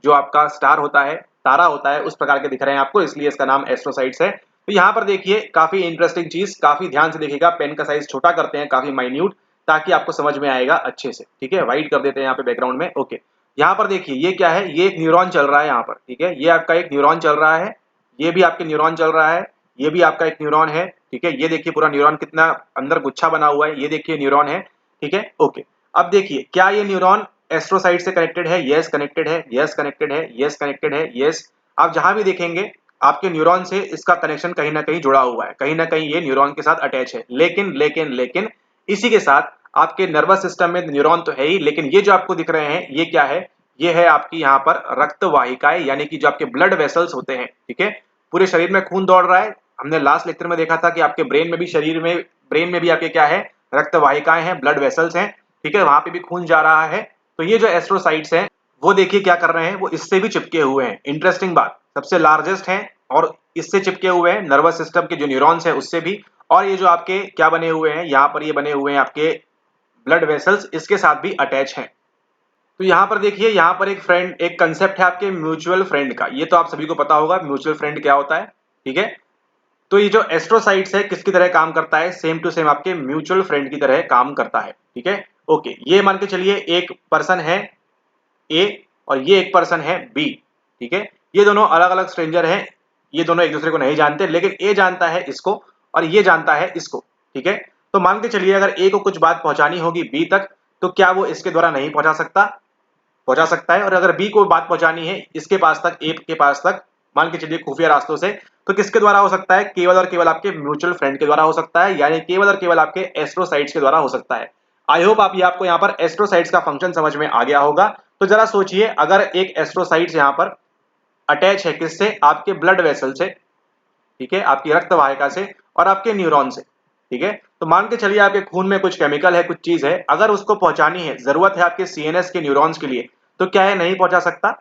जो आपका स्टार होता है, तारा होता है, उस प्रकार के दिख रहे हैं आपको, इसलिए इसका नाम एस्ट्रोसाइट्स है। तो यहाँ पर देखिए काफी इंटरेस्टिंग चीज, काफी ध्यान से देखिएगा, पेन का साइज छोटा करते हैं काफी माइन्यूट, ताकि आपको समझ में आएगा अच्छे से। ठीक है, वाइट कर देते हैं यहाँ पे बैकग्राउंड में। ओके, यहाँ पर देखिए ये क्या है, ये एक न्यूरॉन चल रहा है यहाँ पर। ठीक है, ये आपका एक न्यूरॉन चल रहा है, ये भी आपके न्यूरॉन चल रहा है, ये भी आपका एक न्यूरॉन है। ठीक है, ये देखिए पूरा न्यूरॉन कितना अंदर गुच्छा बना हुआ है, ये देखिए न्यूरॉन है। ठीक है, ओके, अब देखिए क्या ये न्यूरॉन एस्ट्रोसाइट से कनेक्टेड है, यस कनेक्टेड है, यस कनेक्टेड है, यस कनेक्टेड है, यस। आप जहां भी देखेंगे आपके न्यूरॉन से इसका कनेक्शन कहीं ना कहीं जुड़ा हुआ है, कहीं ना कहीं ये न्यूरॉन के साथ अटैच है। लेकिन लेकिन लेकिन इसी के साथ आपके नर्वस सिस्टम में न्यूरॉन तो है ही, लेकिन ये जो आपको दिख रहे हैं ये क्या है, ये है आपकी यहाँ पर रक्त वाहिकाएं, यानी कि जो आपके ब्लड वेसल्स होते हैं, ठीक है। पूरे शरीर में खून दौड़ रहा है। हमने लास्ट लेक्चर में देखा था कि आपके ब्रेन में भी, शरीर में ब्रेन में भी आपके क्या है, रक्त वाहिकाएं हैं, ब्लड वेसल्स हैं, ठीक है, वहां पे भी खून जा रहा है। तो ये जो एस्ट्रोसाइट्स हैं वो देखिए क्या कर रहे हैं, वो इससे भी चिपके हुए हैं। इंटरेस्टिंग बात, सबसे लार्जेस्ट हैं और इससे चिपके हुए हैं, नर्वस सिस्टम के जो न्यूरॉन्स है उससे भी। और ये जो आपके क्या बने हुए हैं, यहाँ पर ये बने हुए हैं आपके ब्लड वेसल्स, इसके साथ भी अटैच हैं। तो यहाँ पर देखिए, यहाँ पर एक फ्रेंड, एक कंसेप्ट है आपके म्यूचुअल फ्रेंड का। ये तो आप सभी को पता होगा म्यूचुअल फ्रेंड क्या होता है, ठीक है। तो ये जो एस्ट्रोसाइट्स है किसकी तरह काम करता है, सेम टू सेम आपके म्यूचुअल फ्रेंड की तरह काम करता है, ठीक है। ओके, ये मान के चलिए एक पर्सन है ए और ये एक पर्सन है बी, ठीक है। ये दोनों अलग अलग स्ट्रेंजर हैं, ये दोनों एक दूसरे को नहीं जानते, लेकिन ए जानता है इसको और ये जानता है इसको, ठीक है। तो मान के चलिए अगर ए को कुछ बात पहुंचानी होगी बी तक, तो क्या वो इसके द्वारा नहीं पहुंचा सकता, पहुंचा सकता है। और अगर बी को बात पहुंचानी है इसके पास तक, ए के पास तक, मान के चलिए खुफिया रास्तों से, तो किसके द्वारा हो सकता है, केवल और केवल आपके म्यूचुअल फ्रेंड के द्वारा हो सकता है, यानी केवल और केवल आपके एस्ट्रोसाइट्स के द्वारा हो सकता है। आई होप आप, ये आपको यहाँ पर एस्ट्रोसाइट्स का फंक्शन समझ में आ गया होगा। तो जरा सोचिए, अगर एक एस्ट्रोसाइट्स यहाँ पर अटैच है किससे, आपके ब्लड वेसल से, ठीक है, आपकी रक्त वाहिका से और आपके न्यूरॉन से, ठीक है। तो मान के चलिए आपके खून में कुछ केमिकल है, कुछ चीज है, अगर उसको पहुंचानी है, जरूरत है आपके सीएनएस के न्यूरॉन्स के लिए, तो क्या है नहीं पहुंचा सकता।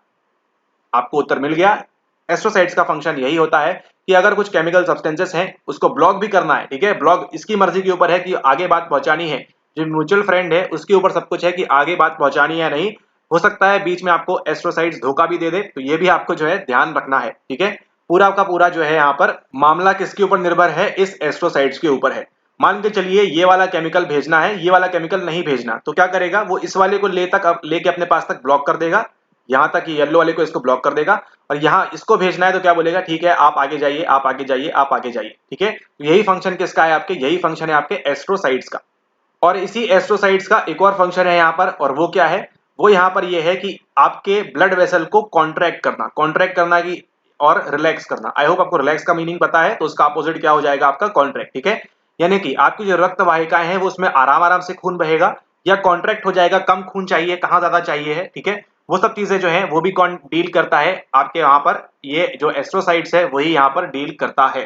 आपको उत्तर मिल गया। एस्ट्रोसाइट्स का फंक्शन यही होता है कि अगर कुछ केमिकल सब्सटेंसेस हैं उसको ब्लॉक भी करना है, ठीक है। ब्लॉक इसकी मर्जी के ऊपर है कि आगे बात पहुंचानी है, जो म्यूचुअल फ्रेंड है उसके ऊपर सब कुछ है कि आगे बात पहुंचानी है नहीं। हो सकता है बीच में आपको एस्ट्रोसाइट्स धोखा भी दे दे, तो ये भी आपको जो है ध्यान रखना है, ठीक है। पूरा का पूरा जो है यहाँ पर मामला किसके ऊपर निर्भर है, इस एस्ट्रोसाइट्स के ऊपर है। मान के चलिए ये वाला केमिकल भेजना है, ये वाला केमिकल नहीं भेजना, तो क्या करेगा वो, इस वाले को लेके अपने पास तक ब्लॉक कर देगा, यहाँ तक येलो वाले को इसको ब्लॉक कर देगा। और यहाँ इसको भेजना है तो क्या बोलेगा, ठीक है आप आगे जाइए, आप आगे जाइए, आप आगे जाइए, ठीक है। तो यही फंक्शन किसका है आपके, यही फंक्शन है आपके एस्ट्रोसाइट्स का। और इसी एस्ट्रोसाइट्स का एक और फंक्शन है यहाँ पर, और वो क्या है, वो यहाँ पर ये है कि आपके ब्लड वेसल को कॉन्ट्रैक्ट करना की और रिलैक्स करना। आई होप आपको रिलैक्स का मीनिंग पता है, तो उसका अपोजिट क्या हो जाएगा आपका कॉन्ट्रैक्ट, ठीक है। यानी कि आपकी जो रक्त वाहिकाएं हैं वो उसमें आराम आराम से खून बहेगा या कॉन्ट्रैक्ट हो जाएगा, कम खून चाहिए, कहाँ ज्यादा चाहिए है, ठीक है। वो सब चीजें जो है वो भी कौन डील करता है आपके यहाँ पर, ये जो एस्ट्रोसाइट्स है वही यहाँ पर डील करता है,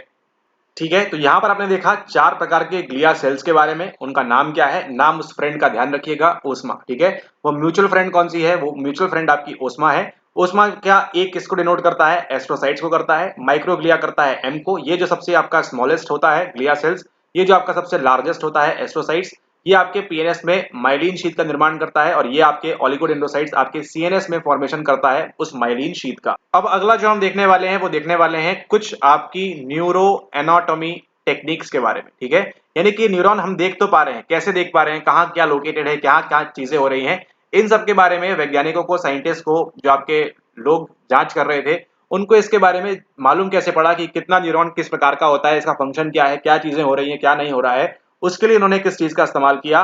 ठीक है। तो यहाँ पर आपने देखा 4 प्रकार के ग्लिया सेल्स के बारे में, उनका नाम क्या है, नाम उस फ्रेंड का ध्यान रखिएगा, ओस्मा, ठीक है। वो म्यूचुअल फ्रेंड कौन सी है, वो म्यूचुअल फ्रेंड आपकी ओस्मा है। ओस्मा क्या एक किसको डिनोट करता है, एस्ट्रोसाइट्स को करता है। माइक्रोग्लिया करता है एम को, ये जो सबसे आपका स्मॉलेस्ट होता है ग्लिया सेल्स, ये जो आपका सबसे लार्जेस्ट होता है एस्ट्रोसाइट्स, ये आपके पीएनएस में माइलिन शीट का निर्माण करता है, और ये आपके ओलिगोडेंड्रोसाइट्स आपके सीएनएस में फॉर्मेशन करता है उस माइलिन शीट का। अब अगला जो हम देखने वाले हैं वो देखने वाले हैं कुछ आपकी न्यूरो एनाटॉमी टेक्निक्स के बारे में, ठीक है। यानी कि न्यूरॉन हम देख तो पा रहे हैं, कैसे देख पा रहे हैं, कहाँ क्या लोकेटेड है, क्या क्या चीजें हो रही हैं, इन सब के बारे में वैज्ञानिकों को, साइंटिस्ट को, जो आपके लोग जांच कर रहे थे, उनको इसके बारे में मालूम कैसे पड़ा कि कितना न्यूरॉन किस प्रकार का होता है, इसका फंक्शन क्या है, क्या चीजें हो रही हैं, क्या नहीं हो रहा है, उसके लिए उन्होंने किस चीज का इस्तेमाल किया।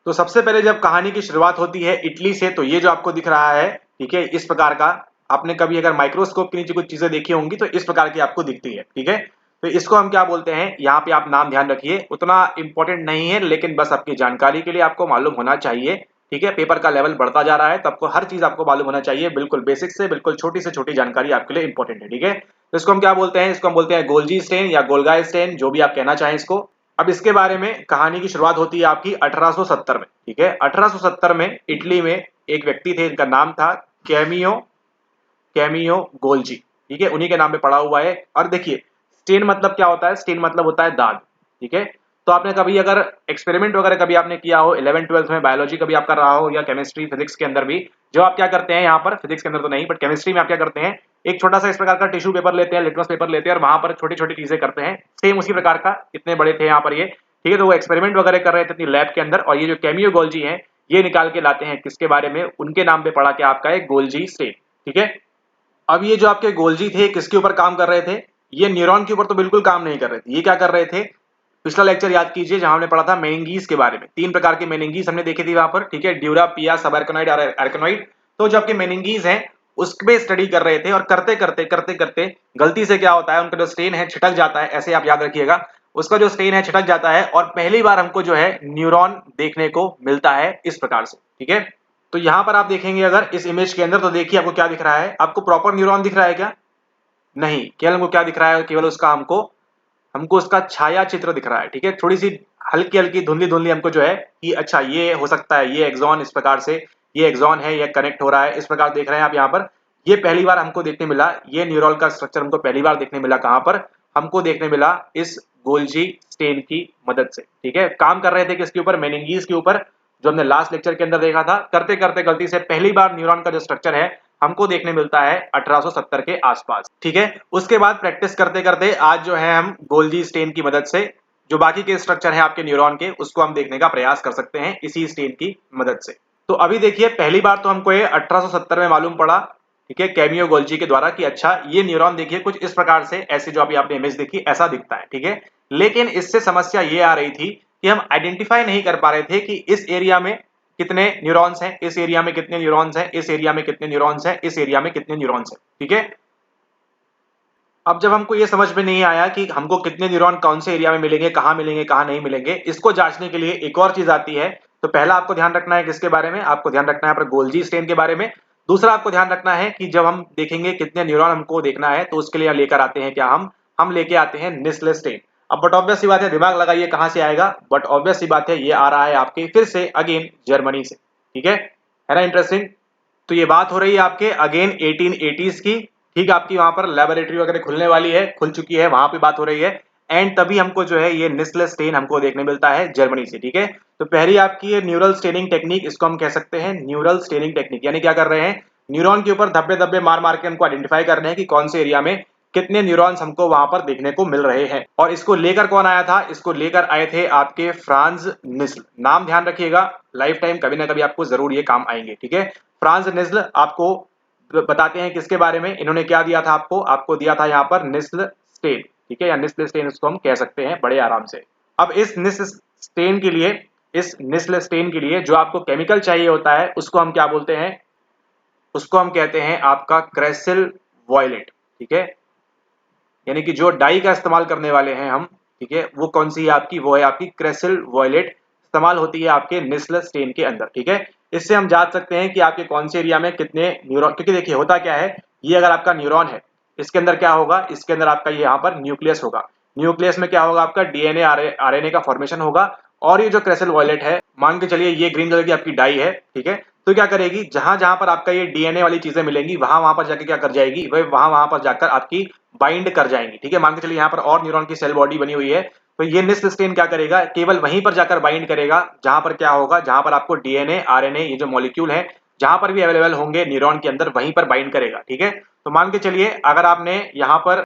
तो सबसे पहले जब कहानी की शुरुआत होती है इटली से, तो ये जो आपको दिख रहा है, ठीक है, इस प्रकार का, आपने कभी अगर माइक्रोस्कोप के नीचे कुछ चीजें देखी होंगी तो इस प्रकार की आपको दिखती है, ठीक है। तो इसको हम क्या बोलते हैं, यहाँ पे आप नाम ध्यान रखिए, उतना इंपॉर्टेंट नहीं है, लेकिन बस आपकी जानकारी के लिए आपको मालूम होना चाहिए, ठीक है। पेपर का लेवल बढ़ता जा रहा है तो आपको हर चीज आपको मालूम होना चाहिए, बिल्कुल बेसिक से बिल्कुल छोटी से छोटी जानकारी आपके लिए इंपॉर्टेंट है, ठीक है। तो इसको हम क्या बोलते हैं, इसको हम बोलते हैं गोल्जी स्टेन या गोल्गा स्टेन, जो भी आप कहना चाहें इसको। अब इसके बारे में कहानी की शुरुआत होती है आपकी 1870 में, ठीक है। 1870 में इटली में एक व्यक्ति थे, इनका नाम था कैमियो कैमियो गोल्जी, ठीक है, उन्हीं के नाम पे पड़ा हुआ है। और देखिए स्टेन मतलब क्या होता है, स्टेन मतलब होता है दाग, ठीक है। तो आपने कभी अगर एक्सपेरिमेंट वगैरह कभी आपने किया हो 11 12 में, बायोलॉजी कभी आप कर रहा हो, या केमिस्ट्री फिजिक्स के अंदर भी, जो आप क्या करते हैं यहाँ पर, फिजिक्स के अंदर तो नहीं बट केमिस्ट्री में आप क्या करते हैं, एक छोटा सा इस प्रकार का टिश्यू पेपर लेते हैं, लिटमस पेपर लेते हैं, और वहां पर छोटी छोटी चीजें करते हैं, सेम उसी प्रकार का, इतने बड़े थे यहाँ पर ये, ठीक है। तो वो एक्सपेरिमेंट वगैरह कर रहे थे अपनी लैब के अंदर, और ये जो कैमियो गोल्जी है ये निकाल के लाते हैं किसके बारे में, उनके नाम पे पड़ा क्या आपका एक गोल्जी स्टेन, ठीक है। अब ये जो आपके गोल्जी थे किसके ऊपर काम कर रहे थे, ये न्यूरॉन के ऊपर तो बिल्कुल काम नहीं कर रहे थे, ये क्या कर रहे थे, पिछला लेक्चर याद कीजिए जहां हमने पढ़ा था मेनिंगीज के बारे में, 3 प्रकार के मेनिंगीज हमने देखे थे वहां पर, ठीक है, ड्यूरा, पिया, सब एर्कोनॉइड और एर्कोनॉइड। तो जो आपके मेनिंगीज हैं उसमें स्टडी कर रहे थे और करते करते गलती से क्या होता है, उनका जो स्टेन है छिटक जाता है, ऐसे आप याद रखिएगा, उसका जो स्टेन है छिटक जाता है और पहली बार हमको जो है न्यूरॉन देखने को मिलता है इस प्रकार से। ठीक है, तो यहां पर आप देखेंगे अगर इस इमेज के अंदर, तो देखिए आपको क्या दिख रहा है, आपको प्रॉपर न्यूरॉन दिख रहा है क्या? नहीं, केवल हमको क्या दिख रहा है, केवल उसका हमको हमको उसका छाया चित्र दिख रहा है। ठीक है, थोड़ी सी हल्की हल्की धुंधली धुंधली हमको जो है कि अच्छा ये हो सकता है, ये एक्सॉन इस प्रकार से, ये एक्सॉन है, ये कनेक्ट हो रहा है, इस प्रकार देख रहे हैं आप यहाँ पर। ये पहली बार हमको देखने मिला, ये न्यूरॉन का स्ट्रक्चर हमको पहली बार देखने मिला कहाँ पर, हमको देखने मिला इस गोल्जी स्टेन की मदद से। ठीक है, काम कर रहे थे किसके ऊपर, मेनिंगीज के ऊपर, जो हमने लास्ट लेक्चर के अंदर देखा था। करते करते गलती से पहली बार न्यूरॉन का जो स्ट्रक्चर है हमको देखने मिलता है 1870 के आसपास। ठीक है, उसके बाद प्रैक्टिस करते करते आज जो है हम गोल्जी स्टेन की मदद से जो बाकी के स्ट्रक्चर है आपके न्यूरॉन के, उसको हम देखने का प्रयास कर सकते हैं इसी स्टेन की मदद से। तो अभी देखिए पहली बार तो हमको ये 1870 में मालूम पड़ा, ठीक है, कैमियो गोल्जी के द्वारा, कि अच्छा ये न्यूरॉन देखिए कुछ इस प्रकार से, ऐसे जो अभी आपने इमेज देखी ऐसा दिखता है। ठीक है, लेकिन इससे समस्या ये आ रही थी कि हम आइडेंटिफाई नहीं कर पा रहे थे कि इस एरिया में कितने न्यूरॉन्स हैं, इस एरिया में कितने न्यूरॉन्स हैं, इस एरिया में कितने न्यूरॉन्स हैं, इस एरिया में कितने न्यूरॉन्स हैं। ठीक है, अब जब हमको ये समझ में नहीं आया कि हमको कितने न्यूरॉन कौन से एरिया में मिलेंगे, कहाँ मिलेंगे, कहाँ नहीं मिलेंगे, इसको जांचने के लिए एक और चीज आती है। तो पहला आपको ध्यान रखना है किसके बारे में, आपको ध्यान रखना है यहाँ पर गोल्जी स्टेन के बारे में। दूसरा आपको ध्यान रखना है कि जब हम देखेंगे कितने न्यूरॉन हमको देखना है, तो उसके लिए लेकर आते हैं क्या, हम लेके आते हैं निस्ले स्टेन। अब बट ऑब्वियस सी बात है, दिमाग लगाइए कहां से आएगा, बट ऑब्वियस सी बात है ये आ रहा है आपके फिर से अगेन जर्मनी से। ठीक है ना, इंटरेस्टिंग। तो ये बात हो रही है आपके अगेन 1880s की। ठीक, आपकी वहां पर लेबोरेटरी वगैरह खुलने वाली है, खुल चुकी है, वहां पे बात हो रही है। एंड तभी हमको जो है ये निस्ले स्टेन हमको देखने मिलता है जर्मनी से। ठीक है, तो पहली आपकी ये न्यूरल स्टेनिंग टेक्निक, इसको हम कह सकते हैं न्यूरल स्टेनिंग टेक्निक। यानी क्या कर रहे हैं, न्यूरॉन के ऊपर धब्बे धब्बे मार मार के हमको आइडेंटिफाई कर रहे हैं कि कौन से एरिया में कितने न्यूरॉन्स हमको वहां पर देखने को मिल रहे हैं। और इसको लेकर कौन आया था, इसको लेकर आए थे आपके फ्रांज निस्ल। नाम ध्यान रखिएगा, लाइफ टाइम कभी ना कभी आपको जरूर ये काम आएंगे। ठीक है, फ्रांज निस्ल आपको बताते हैं किसके बारे में, इन्होंने क्या दिया था आपको, आपको दिया था यहाँ पर निस्ल स्टेन। ठीक है, या निस्ल स्टेन इसको हम कह सकते हैं बड़े आराम से। अब इस निस्ल स्टेन के लिए, इस निस्ल स्टेन के लिए जो आपको केमिकल चाहिए होता है उसको हम क्या बोलते हैं, उसको हम कहते हैं आपका क्रेसिल वॉयलेट। ठीक है, यानी कि जो डाई का इस्तेमाल करने वाले हैं हम, ठीक है, वो कौन सी है आपकी, वो है आपकी क्रेसिल वॉयलेट, इस्तेमाल होती है आपके निस्ल स्टेन के अंदर। ठीक है, इससे हम जान सकते हैं कि आपके कौन से एरिया में कितने न्यूरॉन, क्योंकि देखिए होता क्या है, ये अगर आपका न्यूरॉन है, इसके अंदर क्या होगा, इसके अंदर आपका ये यहाँ पर न्यूक्लियस होगा। न्यूक्लियस में क्या होगा, आपका डीएनए आरएनए का फॉर्मेशन होगा। और ये जो क्रेसिल वॉयलेट है, मान के चलिए ये ग्रीन कलर की आपकी डाई है। ठीक है, तो क्या करेगी, जहां जहां पर आपका ये डीएनए वाली चीजें मिलेंगी, वहां वहां पर जाकर क्या कर जाएगी, वह वहां वहां पर जाकर आपकी बाइंड कर जाएंगी। ठीक है, मान के चलिए यहाँ पर और न्यूरॉन की सेल बॉडी बनी हुई है, तो ये निस्ल स्टेन क्या करेगा, केवल वहीं पर जाकर बाइंड करेगा जहां पर क्या होगा, जहां पर आपको डीएनए आरएनए ये जो मॉलिक्यूल है जहां पर भी अवेलेबल होंगे न्यूरॉन के अंदर, वहीं पर बाइंड करेगा। ठीक है, तो मान के चलिए अगर आपने यहाँ पर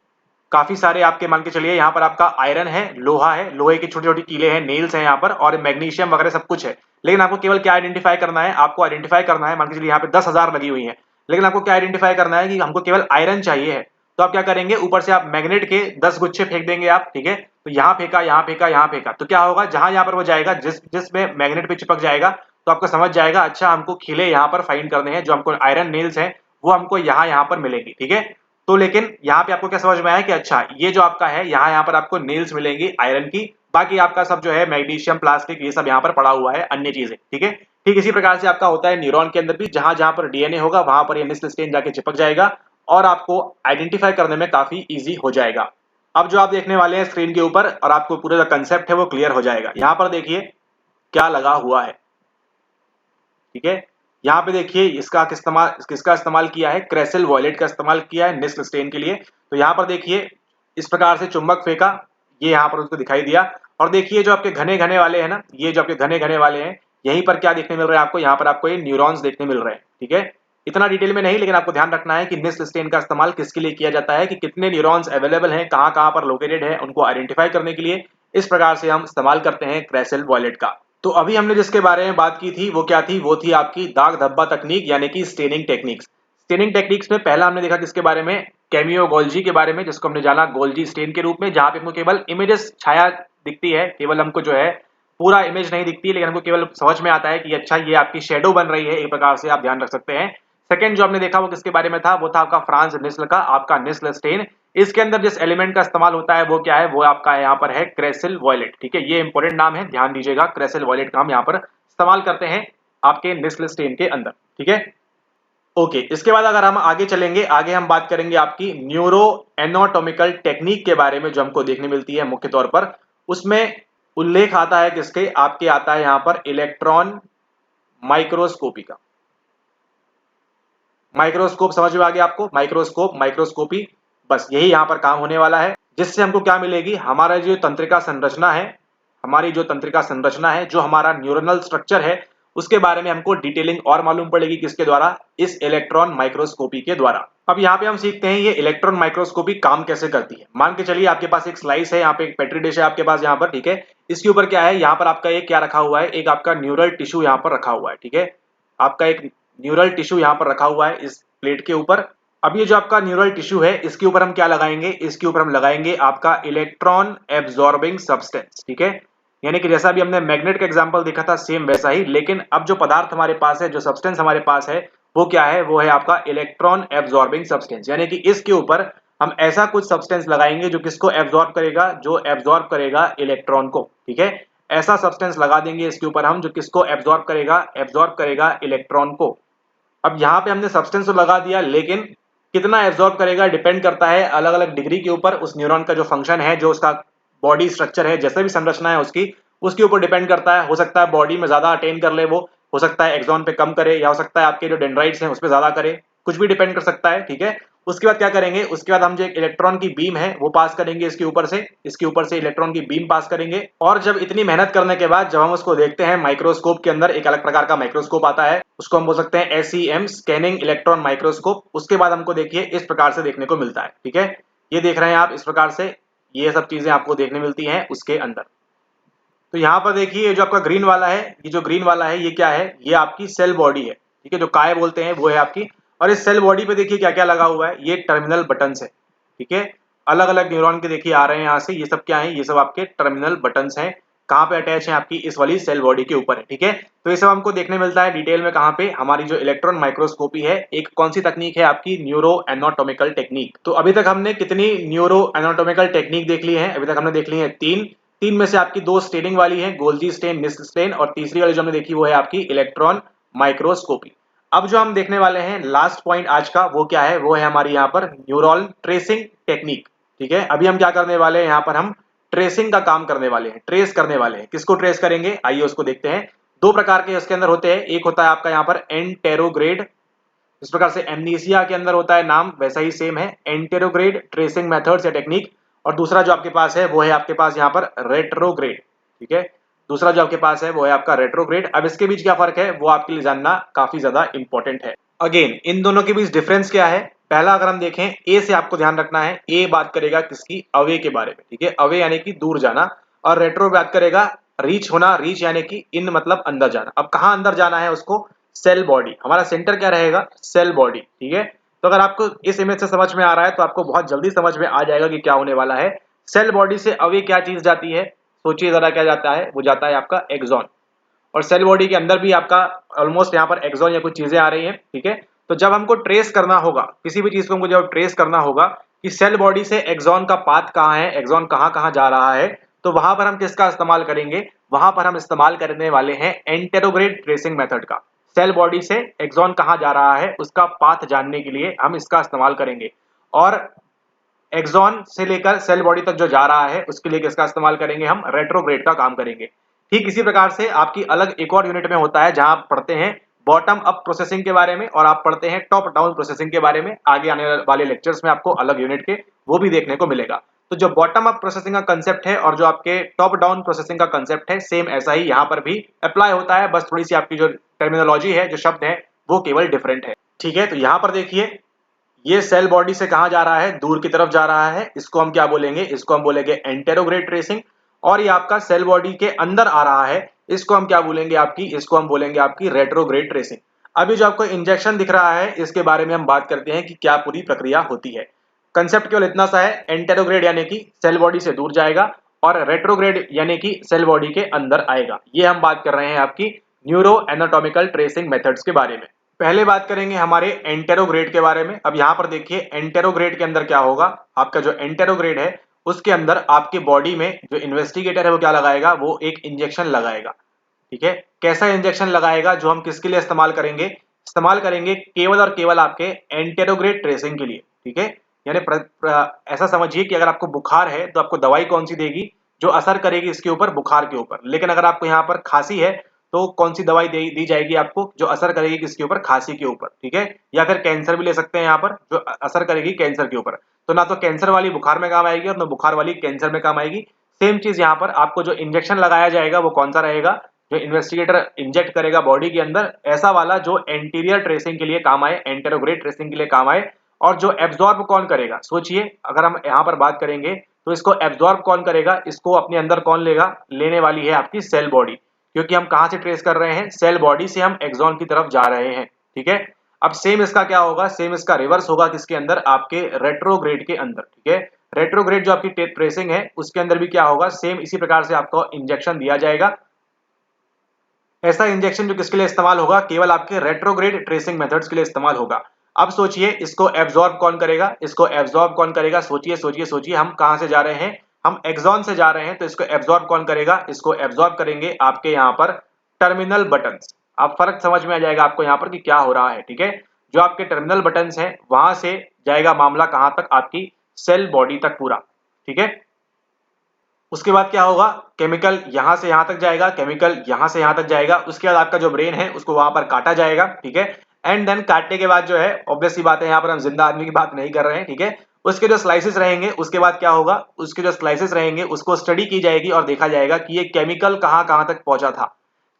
काफी सारे आपके, मान के चलिए यहाँ पर आपका आयरन है, लोहा है, लोहे की छोटी छोटी कीले हैं, नेल्स हैं यहाँ पर, और मैग्नीशियम वगैरह सब कुछ है। लेकिन आपको केवल क्या आइडेंटिफाई करना है, आपको आइडेंटिफाई करना है, मान के चलिए यहाँ पे 10,000 लगी हुई है, लेकिन आपको क्या आइडेंटिफाई करना है कि हमको केवल आयरन चाहिए है। तो आप क्या करेंगे, ऊपर से आप मैग्नेट के 10 गुच्छे फेंक देंगे आप। ठीक है, तो यहाँ फेंका, यहाँ फेंका, यहाँ फेंका, तो क्या होगा, जहां यहाँ पर वो जाएगा, जिसमें मैग्नेट पे चिपक जाएगा, तो आपको समझ जाएगा अच्छा हमको खिले यहाँ पर फाइंड करने हैं, जो हमको आयरन नेल्स है वो हमको यहाँ पर मिलेंगी। ठीक है, तो लेकिन यहाँ पे आपको क्या समझ में आया कि अच्छा ये जो आपका है, यहाँ पर आपको नेल्स मिलेंगी आयरन की, बाकी आपका सब जो है मैग्नीशियम, प्लास्टिक, ये सब यहाँ पर पड़ा हुआ है, अन्य चीजें। ठीक है, ठीक इसी प्रकार से आपका होता है न्यूरॉन के अंदर भी, जहां जहां पर डीएनए होगा वहां पर ये निस्ल स्टेन जाके चिपक जाएगा और आपको आइडेंटिफाई करने में काफी इजी हो जाएगा। अब जो आप देखने वाले हैं स्क्रीन के ऊपर, और आपको पूरा जो कंसेप्ट है वो क्लियर हो जाएगा। यहाँ पर देखिए क्या लगा हुआ है। ठीक है, यहाँ पे देखिए इसका किसका इस्तेमाल किया है, क्रेसिल वॉयलेट का इस्तेमाल किया है निस्ल स्टेन के लिए। तो यहाँ पर देखिए इस प्रकार से चुंबक फेंका, ये यहाँ पर उसको दिखाई दिया, और देखिए जो आपके घने घने वाले हैं ना, ये जो आपके घने घने वाले हैं, यहीं पर क्या देखने मिल रहा है आपको, यहाँ पर आपको ये न्यूरॉन्स देखने मिल रहे हैं। ठीक है, इतना डिटेल में नहीं, लेकिन आपको ध्यान रखना है कि निस्ल स्टेन का इस्तेमाल किसके लिए किया जाता है, कि कितने न्यूरॉन्स अवेलेबल हैं, कहाँ कहाँ पर लोकेटेड है, उनको आइडेंटिफाई करने के लिए इस प्रकार से हम इस्तेमाल करते हैं क्रेसिल वॉयलेट का। तो अभी हमने जिसके बारे में बात की थी वो क्या थी, वो थी आपकी दाग धब्बा तकनीक, यानी कि स्टेनिंग टेक्निक्स। स्टेनिंग टेक्निक्स में पहला हमने देखा किसके बारे में, कैमियो गोल्जी के बारे में, जिसको हमने जाना गोल्जी स्टेन के रूप में, जहां पे हमको केवल इमेजेस छाया दिखती है, केवल हमको जो है पूरा इमेज नहीं दिखती, लेकिन हमको केवल समझ में आता है कि अच्छा ये आपकी शेडो बन रही है, एक प्रकार से आप ध्यान रख सकते हैं। सेकंड जो हमने देखा वो किसके बारे में था, वो था आपका फ्रांस निस्ल का, आपका निस्ल स्टेन। इसके अंदर जिस एलिमेंट का इस्तेमाल होता है वो क्या है, वो आपका यहाँ पर है क्रेसिल वॉयलेट। ठीक है, ये इंपॉर्टेंट नाम है, ध्यान दीजिएगा, क्रेसिल वॉयलेट का हम यहाँ पर इस्तेमाल करते हैं आपके निस्ल स्टेन के अंदर। ठीक है, ओके। इसके बाद अगर हम आगे चलेंगे, आगे हम बात करेंगे आपकी न्यूरो एनाटॉमिकल टेक्निक के बारे में, जो हमको देखने मिलती है मुख्य तौर पर। उसमें उल्लेख आता है किसके, आपके आता है यहाँ पर इलेक्ट्रॉन माइक्रोस्कोपी का। माइक्रोस्कोप समझ में आ गया आपको, माइक्रोस्कोप, माइक्रोस्कोपी, बस यही यहाँ पर काम होने वाला है। जिससे हमको क्या मिलेगी, हमारा जो तंत्रिका संरचना है, हमारी जो तंत्रिका संरचना है, जो हमारा न्यूरोनल स्ट्रक्चर है, उसके बारे में हमको डिटेलिंग और मालूम पड़ेगी किसके द्वारा, इस इलेक्ट्रॉन माइक्रोस्कोपी के द्वारा। अब यहाँ पे हम सीखते हैं ये इलेक्ट्रॉन माइक्रोस्कोपी काम कैसे करती है। मान के चलिए आपके पास एक स्लाइस है, यहाँ पे एक पेट्री डिश है आपके पास यहाँ पर। ठीक है, इसके ऊपर क्या है, यहाँ पर आपका एक क्या रखा हुआ है, एक आपका न्यूरल टिश्यू यहाँ पर रखा हुआ है। ठीक है, आपका एक न्यूरल टिश्यू यहाँ पर रखा हुआ है इस प्लेट के ऊपर। अब ये जो आपका न्यूरल टिश्यू है, इसके ऊपर हम क्या लगाएंगे, इसके ऊपर हम लगाएंगे आपका इलेक्ट्रॉन एब्जॉर्बिंग सब्सटेंस। ठीक है, यानी कि जैसा भी हमने मैग्नेट का एग्जांपल देखा था, सेम वैसा ही, लेकिन अब जो पदार्थ हमारे पास है, जो सब्सटेंस हमारे पास है, वो क्या है, वो है आपका इलेक्ट्रॉन एब्जॉर्बिंग सब्सटेंस। यानी कि इसके ऊपर हम ऐसा कुछ सब्सटेंस लगाएंगे जो किसको एब्जॉर्ब करेगा, जो एब्जॉर्ब करेगा इलेक्ट्रॉन को। ठीक है, ऐसा सब्सटेंस लगा देंगे इसके ऊपर हम, जो किसको एब्जॉर्ब करेगा, एब्जॉर्ब करेगा इलेक्ट्रॉन को। अब यहाँ पे हमने सब्सटेंस तो लगा दिया, लेकिन कितना एब्जॉर्ब करेगा डिपेंड करता है अलग अलग डिग्री के ऊपर, उस न्यूरॉन का जो फंक्शन है, जो उसका बॉडी स्ट्रक्चर है, जैसे भी संरचना है उसकी, उसके ऊपर डिपेंड करता है। हो सकता है बॉडी में ज्यादा अटेन कर ले वो, हो सकता है एक्सॉन पे कम करे, या हो सकता है आपके जो डेंड्राइट्स हैं उस पर ज्यादा करे, कुछ भी डिपेंड कर सकता है। ठीक है, उसके बाद क्या करेंगे, उसके बाद हम जो एक इलेक्ट्रॉन की बीम है वो पास करेंगे इसके ऊपर से, इसके ऊपर से इलेक्ट्रॉन की बीम पास करेंगे। और जब इतनी मेहनत करने के बाद जब हम उसको देखते हैं माइक्रोस्कोप के अंदर, एक अलग प्रकार का माइक्रोस्कोप आता है, उसको हम बोल सकते हैं SEM, स्कैनिंग इलेक्ट्रॉन माइक्रोस्कोप। उसके बाद हमको देखिए इस प्रकार से देखने को मिलता है। ठीक है, ये देख रहे हैं आप, इस प्रकार से ये सब चीजें आपको देखने मिलती हैं उसके अंदर। तो यहाँ पर देखिए जो आपका ग्रीन वाला है, ये जो ग्रीन वाला है ये क्या है, ये आपकी सेल बॉडी है। ठीक है, जो काय बोलते हैं वो है आपकी। और इस सेल बॉडी पे देखिए क्या क्या लगा हुआ है, ये टर्मिनल बटन्स है। ठीक है, अलग अलग न्यूरॉन के देखिए आ रहे हैं यहाँ से, ये सब क्या है, ये सब आपके टर्मिनल बटन्स हैं। कहाँ पे अटैच है, आपकी इस वाली सेल बॉडी के ऊपर है। ठीक है, तो ये सब हमको देखने मिलता है डिटेल में कहाँ पे, हमारी जो इलेक्ट्रॉन माइक्रोस्कोपी है। एक कौन सी तकनीक है आपकी, न्यूरो एनाटॉमिकल टेक्निक। तो अभी तक हमने कितनी न्यूरो एनाटॉमिकल टेक्निक देख ली है, अभी तक हमने देख ली है तीन। तीन में से आपकी दो स्टेनिंग वाली है, गोल्जी स्टेन, निस्ल स्टेन, और तीसरी वाली जो हमने देखी वो है आपकी इलेक्ट्रॉन माइक्रोस्कोपी। अब जो हम देखने वाले हैं लास्ट पॉइंट आज का, वो क्या है, वो है हमारी यहाँ पर न्यूरॉन ट्रेसिंग टेक्निक। ठीक है, अभी हम क्या करने वाले हैं, यहाँ पर हम ट्रेसिंग का काम करने वाले हैं, ट्रेस करने वाले हैं। किसको ट्रेस करेंगे, आइए उसको देखते हैं। दो प्रकार के इसके अंदर होते हैं, एक होता है आपका यहाँ पर एंटेरोग्रेड, इस प्रकार से एमनीसिया के अंदर होता है नाम, वैसा ही सेम है, एंटेरोग्रेड ट्रेसिंग मेथड्स या टेक्निक। और दूसरा जो आपके पास है वो है आपके पास यहाँ पर रेट्रोग्रेड। ठीक है, दूसरा जो आपके पास है वो है आपका रेट्रोग्रेड। अब इसके बीच क्या फर्क है वो आपके लिए जानना काफी ज्यादा इंपॉर्टेंट है। अगेन इन दोनों के बीच डिफरेंस क्या है, पहला अगर हम देखें, ए से आपको ध्यान रखना है, ए बात करेगा किसकी, अवे के बारे में। ठीक है, अवे यानी कि दूर जाना, और रेट्रो बात करेगा रीच होना, रीच यानी कि इन मतलब अंदर जाना। अब कहाँ अंदर जाना है उसको, सेल बॉडी, हमारा सेंटर क्या रहेगा, सेल बॉडी। ठीक है, तो अगर आपको इस इमेज से समझ में आ रहा है तो आपको बहुत जल्दी समझ में आ जाएगा कि क्या होने वाला है। सेल बॉडी से अवे क्या चीज जाती है, सोचिए जरा क्या जाता है, वो जाता है आपका एक्सॉन। और सेल बॉडी के अंदर भी आपका ऑलमोस्ट यहाँ पर एक्सॉन या कुछ चीजें आ रही हैं। ठीक है, तो जब हमको ट्रेस करना होगा किसी भी चीज को, हमको जब ट्रेस करना होगा कि सेल बॉडी से एक्सॉन का पाथ कहाँ है, एक्सॉन कहाँ कहाँ जा रहा है, तो वहां पर हम किसका इस्तेमाल करेंगे, वहां पर हम इस्तेमाल करने वाले हैं एंटेरोग्रेड ट्रेसिंग मेथड का। सेल बॉडी से एक्सॉन कहाँ जा रहा है उसका पाथ जानने के लिए हम इसका इस्तेमाल करेंगे। और एक्सॉन से लेकर सेल बॉडी तक जो जा रहा है उसके लिए किसका इस्तेमाल करेंगे, हम रेट्रोग्रेड का काम करेंगे। ठीक इसी प्रकार से आपकी अलग एक और यूनिट में होता है जहां आप पढ़ते हैं बॉटम अप प्रोसेसिंग के बारे में, और आप पढ़ते हैं टॉप डाउन प्रोसेसिंग के बारे में। आगे आने वाले लेक्चर्स में आपको अलग यूनिट के वो भी देखने को मिलेगा। तो जो बॉटम अप प्रोसेसिंग का कंसेप्ट है और जो आपके टॉप डाउन प्रोसेसिंग का कंसेप्ट है, सेम ऐसा ही यहाँ पर भी अप्लाई होता है, बस थोड़ी सी आपकी जो टर्मिनोलॉजी है, जो शब्द है, वो केवल डिफरेंट है। ठीक है, तो यहाँ पर देखिए ये सेल बॉडी से कहां जा रहा है, दूर की तरफ जा रहा है, इसको हम क्या बोलेंगे, इसको हम बोलेंगे एंटेरोग्रेड ट्रेसिंग। और ये आपका सेल बॉडी के अंदर आ रहा है, इसको हम क्या बोलेंगे आपकी, इसको हम बोलेंगे आपकी रेट्रोग्रेड ट्रेसिंग। अभी जो आपको इंजेक्शन दिख रहा है इसके बारे में हम बात करते हैं कि क्या पूरी प्रक्रिया होती है। कंसेप्ट केवल इतना सा है, एंटेरोग्रेड यानी कि सेल बॉडी से दूर जाएगा, और रेट्रोग्रेड यानी कि सेल बॉडी के अंदर आएगा। ये हम बात कर रहे हैं आपकी न्यूरो एनाटॉमिकल ट्रेसिंग मेथड्स के बारे में। पहले बात करेंगे हमारे एंटेरोग्रेड के बारे में। अब यहाँ पर देखिए एंटेरोग्रेड के अंदर क्या होगा, आपका जो एंटेरोग्रेड है उसके अंदर आपकी बॉडी में जो इन्वेस्टिगेटर है वो क्या लगाएगा, वो एक इंजेक्शन लगाएगा। ठीक है, कैसा इंजेक्शन लगाएगा, जो हम किसके लिए इस्तेमाल करेंगे केवल और केवल आपके एंटेरोग्रेड ट्रेसिंग के लिए। ठीक है, यानी ऐसा समझिए कि अगर आपको बुखार है तो आपको दवाई कौन सी देगी, जो असर करेगी इसके ऊपर, बुखार के ऊपर। लेकिन अगर आपको यहाँ पर खांसी है तो कौन सी दवाई दी जाएगी आपको, जो असर करेगी किसके ऊपर, खांसी के ऊपर। ठीक है, या फिर कैंसर भी ले सकते हैं यहाँ पर, जो असर करेगी कैंसर के ऊपर। तो ना तो कैंसर वाली बुखार में काम आएगी और ना बुखार वाली कैंसर में काम आएगी। सेम चीज यहाँ पर आपको जो इंजेक्शन लगाया जाएगा वो कौन सा रहेगा, जो इन्वेस्टिगेटर इंजेक्ट करेगा बॉडी के अंदर, ऐसा वाला जो एंटीरियर ट्रेसिंग के लिए काम आए, एंटेरोग्रेड ट्रेसिंग के लिए काम आए। और जो एब्जॉर्ब कौन करेगा, सोचिए अगर हम यहाँ पर बात करेंगे तो इसको एब्जॉर्ब कौन करेगा, इसको अपने अंदर कौन लेगा, लेने वाली है आपकी सेल बॉडी। क्योंकि हम कहां से ट्रेस कर रहे हैं, सेल बॉडी से हम एक्सॉन की तरफ जा रहे हैं। ठीक है, अब सेम इसका क्या होगा, सेम इसका रिवर्स होगा किसके अंदर, आपके रेट्रोग्रेड के अंदर। ठीक है, रेट्रोग्रेड जो आपकी ट्रेसिंग है उसके अंदर भी क्या होगा, सेम इसी प्रकार से आपको इंजेक्शन दिया जाएगा। ऐसा इंजेक्शन जो किसके लिए इस्तेमाल होगा, केवल आपके रेट्रोग्रेड ट्रेसिंग मेथड्स के लिए इस्तेमाल होगा। अब सोचिए इसको एब्जॉर्ब कौन करेगा, इसको एब्जॉर्ब कौन करेगा, सोचिए सोचिए सोचिए, हम कहां से जा रहे हैं, हम एक्सॉन से जा रहे हैं। तो इसको एब्जॉर्ब कौन करेगा, इसको एब्जॉर्ब करेंगे आपके यहाँ पर टर्मिनल बटन्स। आप फर्क समझ में आ जाएगा आपको यहाँ पर कि क्या हो रहा है। ठीक है, जो आपके टर्मिनल बटन्स हैं वहां से जाएगा मामला कहां तक, आपकी सेल बॉडी तक पूरा। ठीक है, उसके बाद क्या होगा, केमिकल यहां से यहां तक जाएगा, केमिकल यहां से यहां तक जाएगा। उसके बाद आपका जो ब्रेन है उसको वहां पर काटा जाएगा। ठीक है, एंड देन काटने के बाद जो है, ऑब्वियस सी बात है यहाँ पर हम जिंदा आदमी की बात नहीं कर रहे हैं। ठीक है, उसके जो स्लाइसेस रहेंगे, उसके बाद क्या होगा, उसके जो स्लाइसेस रहेंगे उसको स्टडी की जाएगी और देखा जाएगा कि ये केमिकल कहाँ कहाँ तक पहुंचा था।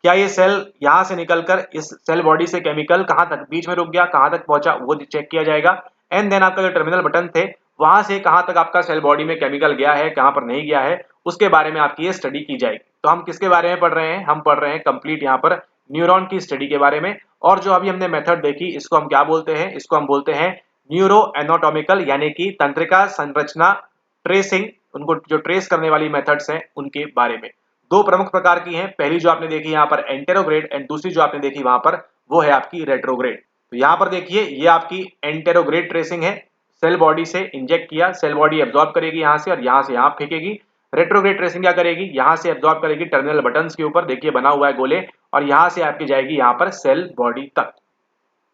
क्या ये सेल यहां से निकलकर इस सेल बॉडी से केमिकल कहां तक बीच में रुक गया, कहां तक पहुंचा, वो चेक किया जाएगा। एंड देन आपका जो टर्मिनल बटन थे वहां से कहां तक आपका सेल बॉडी में केमिकल गया है, कहां पर नहीं गया है, उसके बारे में आपकी ये स्टडी की जाएगी। तो हम किसके बारे में पढ़ रहे हैं, हम पढ़ रहे हैं कंप्लीट यहाँ पर न्यूरॉन की स्टडी के बारे में। और जो अभी हमने मेथड देखी इसको हम क्या बोलते हैं, इसको हम बोलते हैं न्यूरो एनाटॉमिकल, यानी कि तंत्रिका संरचना ट्रेसिंग। उनको जो ट्रेस करने वाली मेथड्स हैं उनके बारे में। दो प्रमुख प्रकार की हैं, पहली जो आपने देखी यहाँ पर एंटेरोग्रेड, एंड दूसरी जो आपने देखी वहां पर वो है आपकी रेट्रोग्रेड। तो यहाँ पर देखिए ये आपकी एंटेरोग्रेड ट्रेसिंग है, सेल बॉडी से इंजेक्ट किया, सेल बॉडी एब्जॉर्ब करेगी यहाँ से और यहाँ से यहाँ फेंकेगी। रेट्रोग्रेड ट्रेसिंग क्या करेगी, यहाँ से एब्जॉर्ब करेगी टर्मिनल बटन्स के ऊपर, देखिए बना हुआ है गोले, और यहाँ से आपकी जाएगी यहाँ पर सेल बॉडी तक।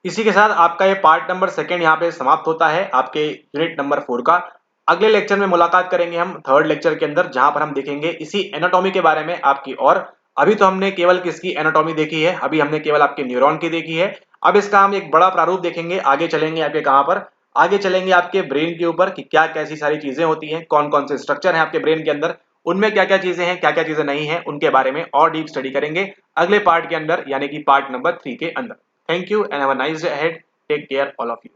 इसी के साथ आपका ये पार्ट नंबर 2 यहाँ पे समाप्त होता है, आपके यूनिट नंबर 4 का। अगले लेक्चर में मुलाकात करेंगे हम 3rd लेक्चर के अंदर, जहां पर हम देखेंगे इसी एनाटॉमी के बारे में आपकी। और अभी तो हमने केवल किसकी एनाटॉमी देखी है, अभी हमने केवल आपके न्यूरॉन की देखी है। अब इसका हम एक बड़ा प्रारूप देखेंगे, आगे चलेंगे आपके कहां पर, आगे चलेंगे आपके ब्रेन के ऊपर कि क्या कैसी सारी चीजें होती हैं, कौन कौन से स्ट्रक्चर हैं आपके ब्रेन के अंदर, उनमें क्या क्या चीजें हैं, क्या क्या चीजें नहीं है, उनके बारे में और डीप स्टडी करेंगे अगले पार्ट के अंदर, यानी कि पार्ट नंबर 3 के अंदर। Thank you and have a nice day ahead. Take care all of you.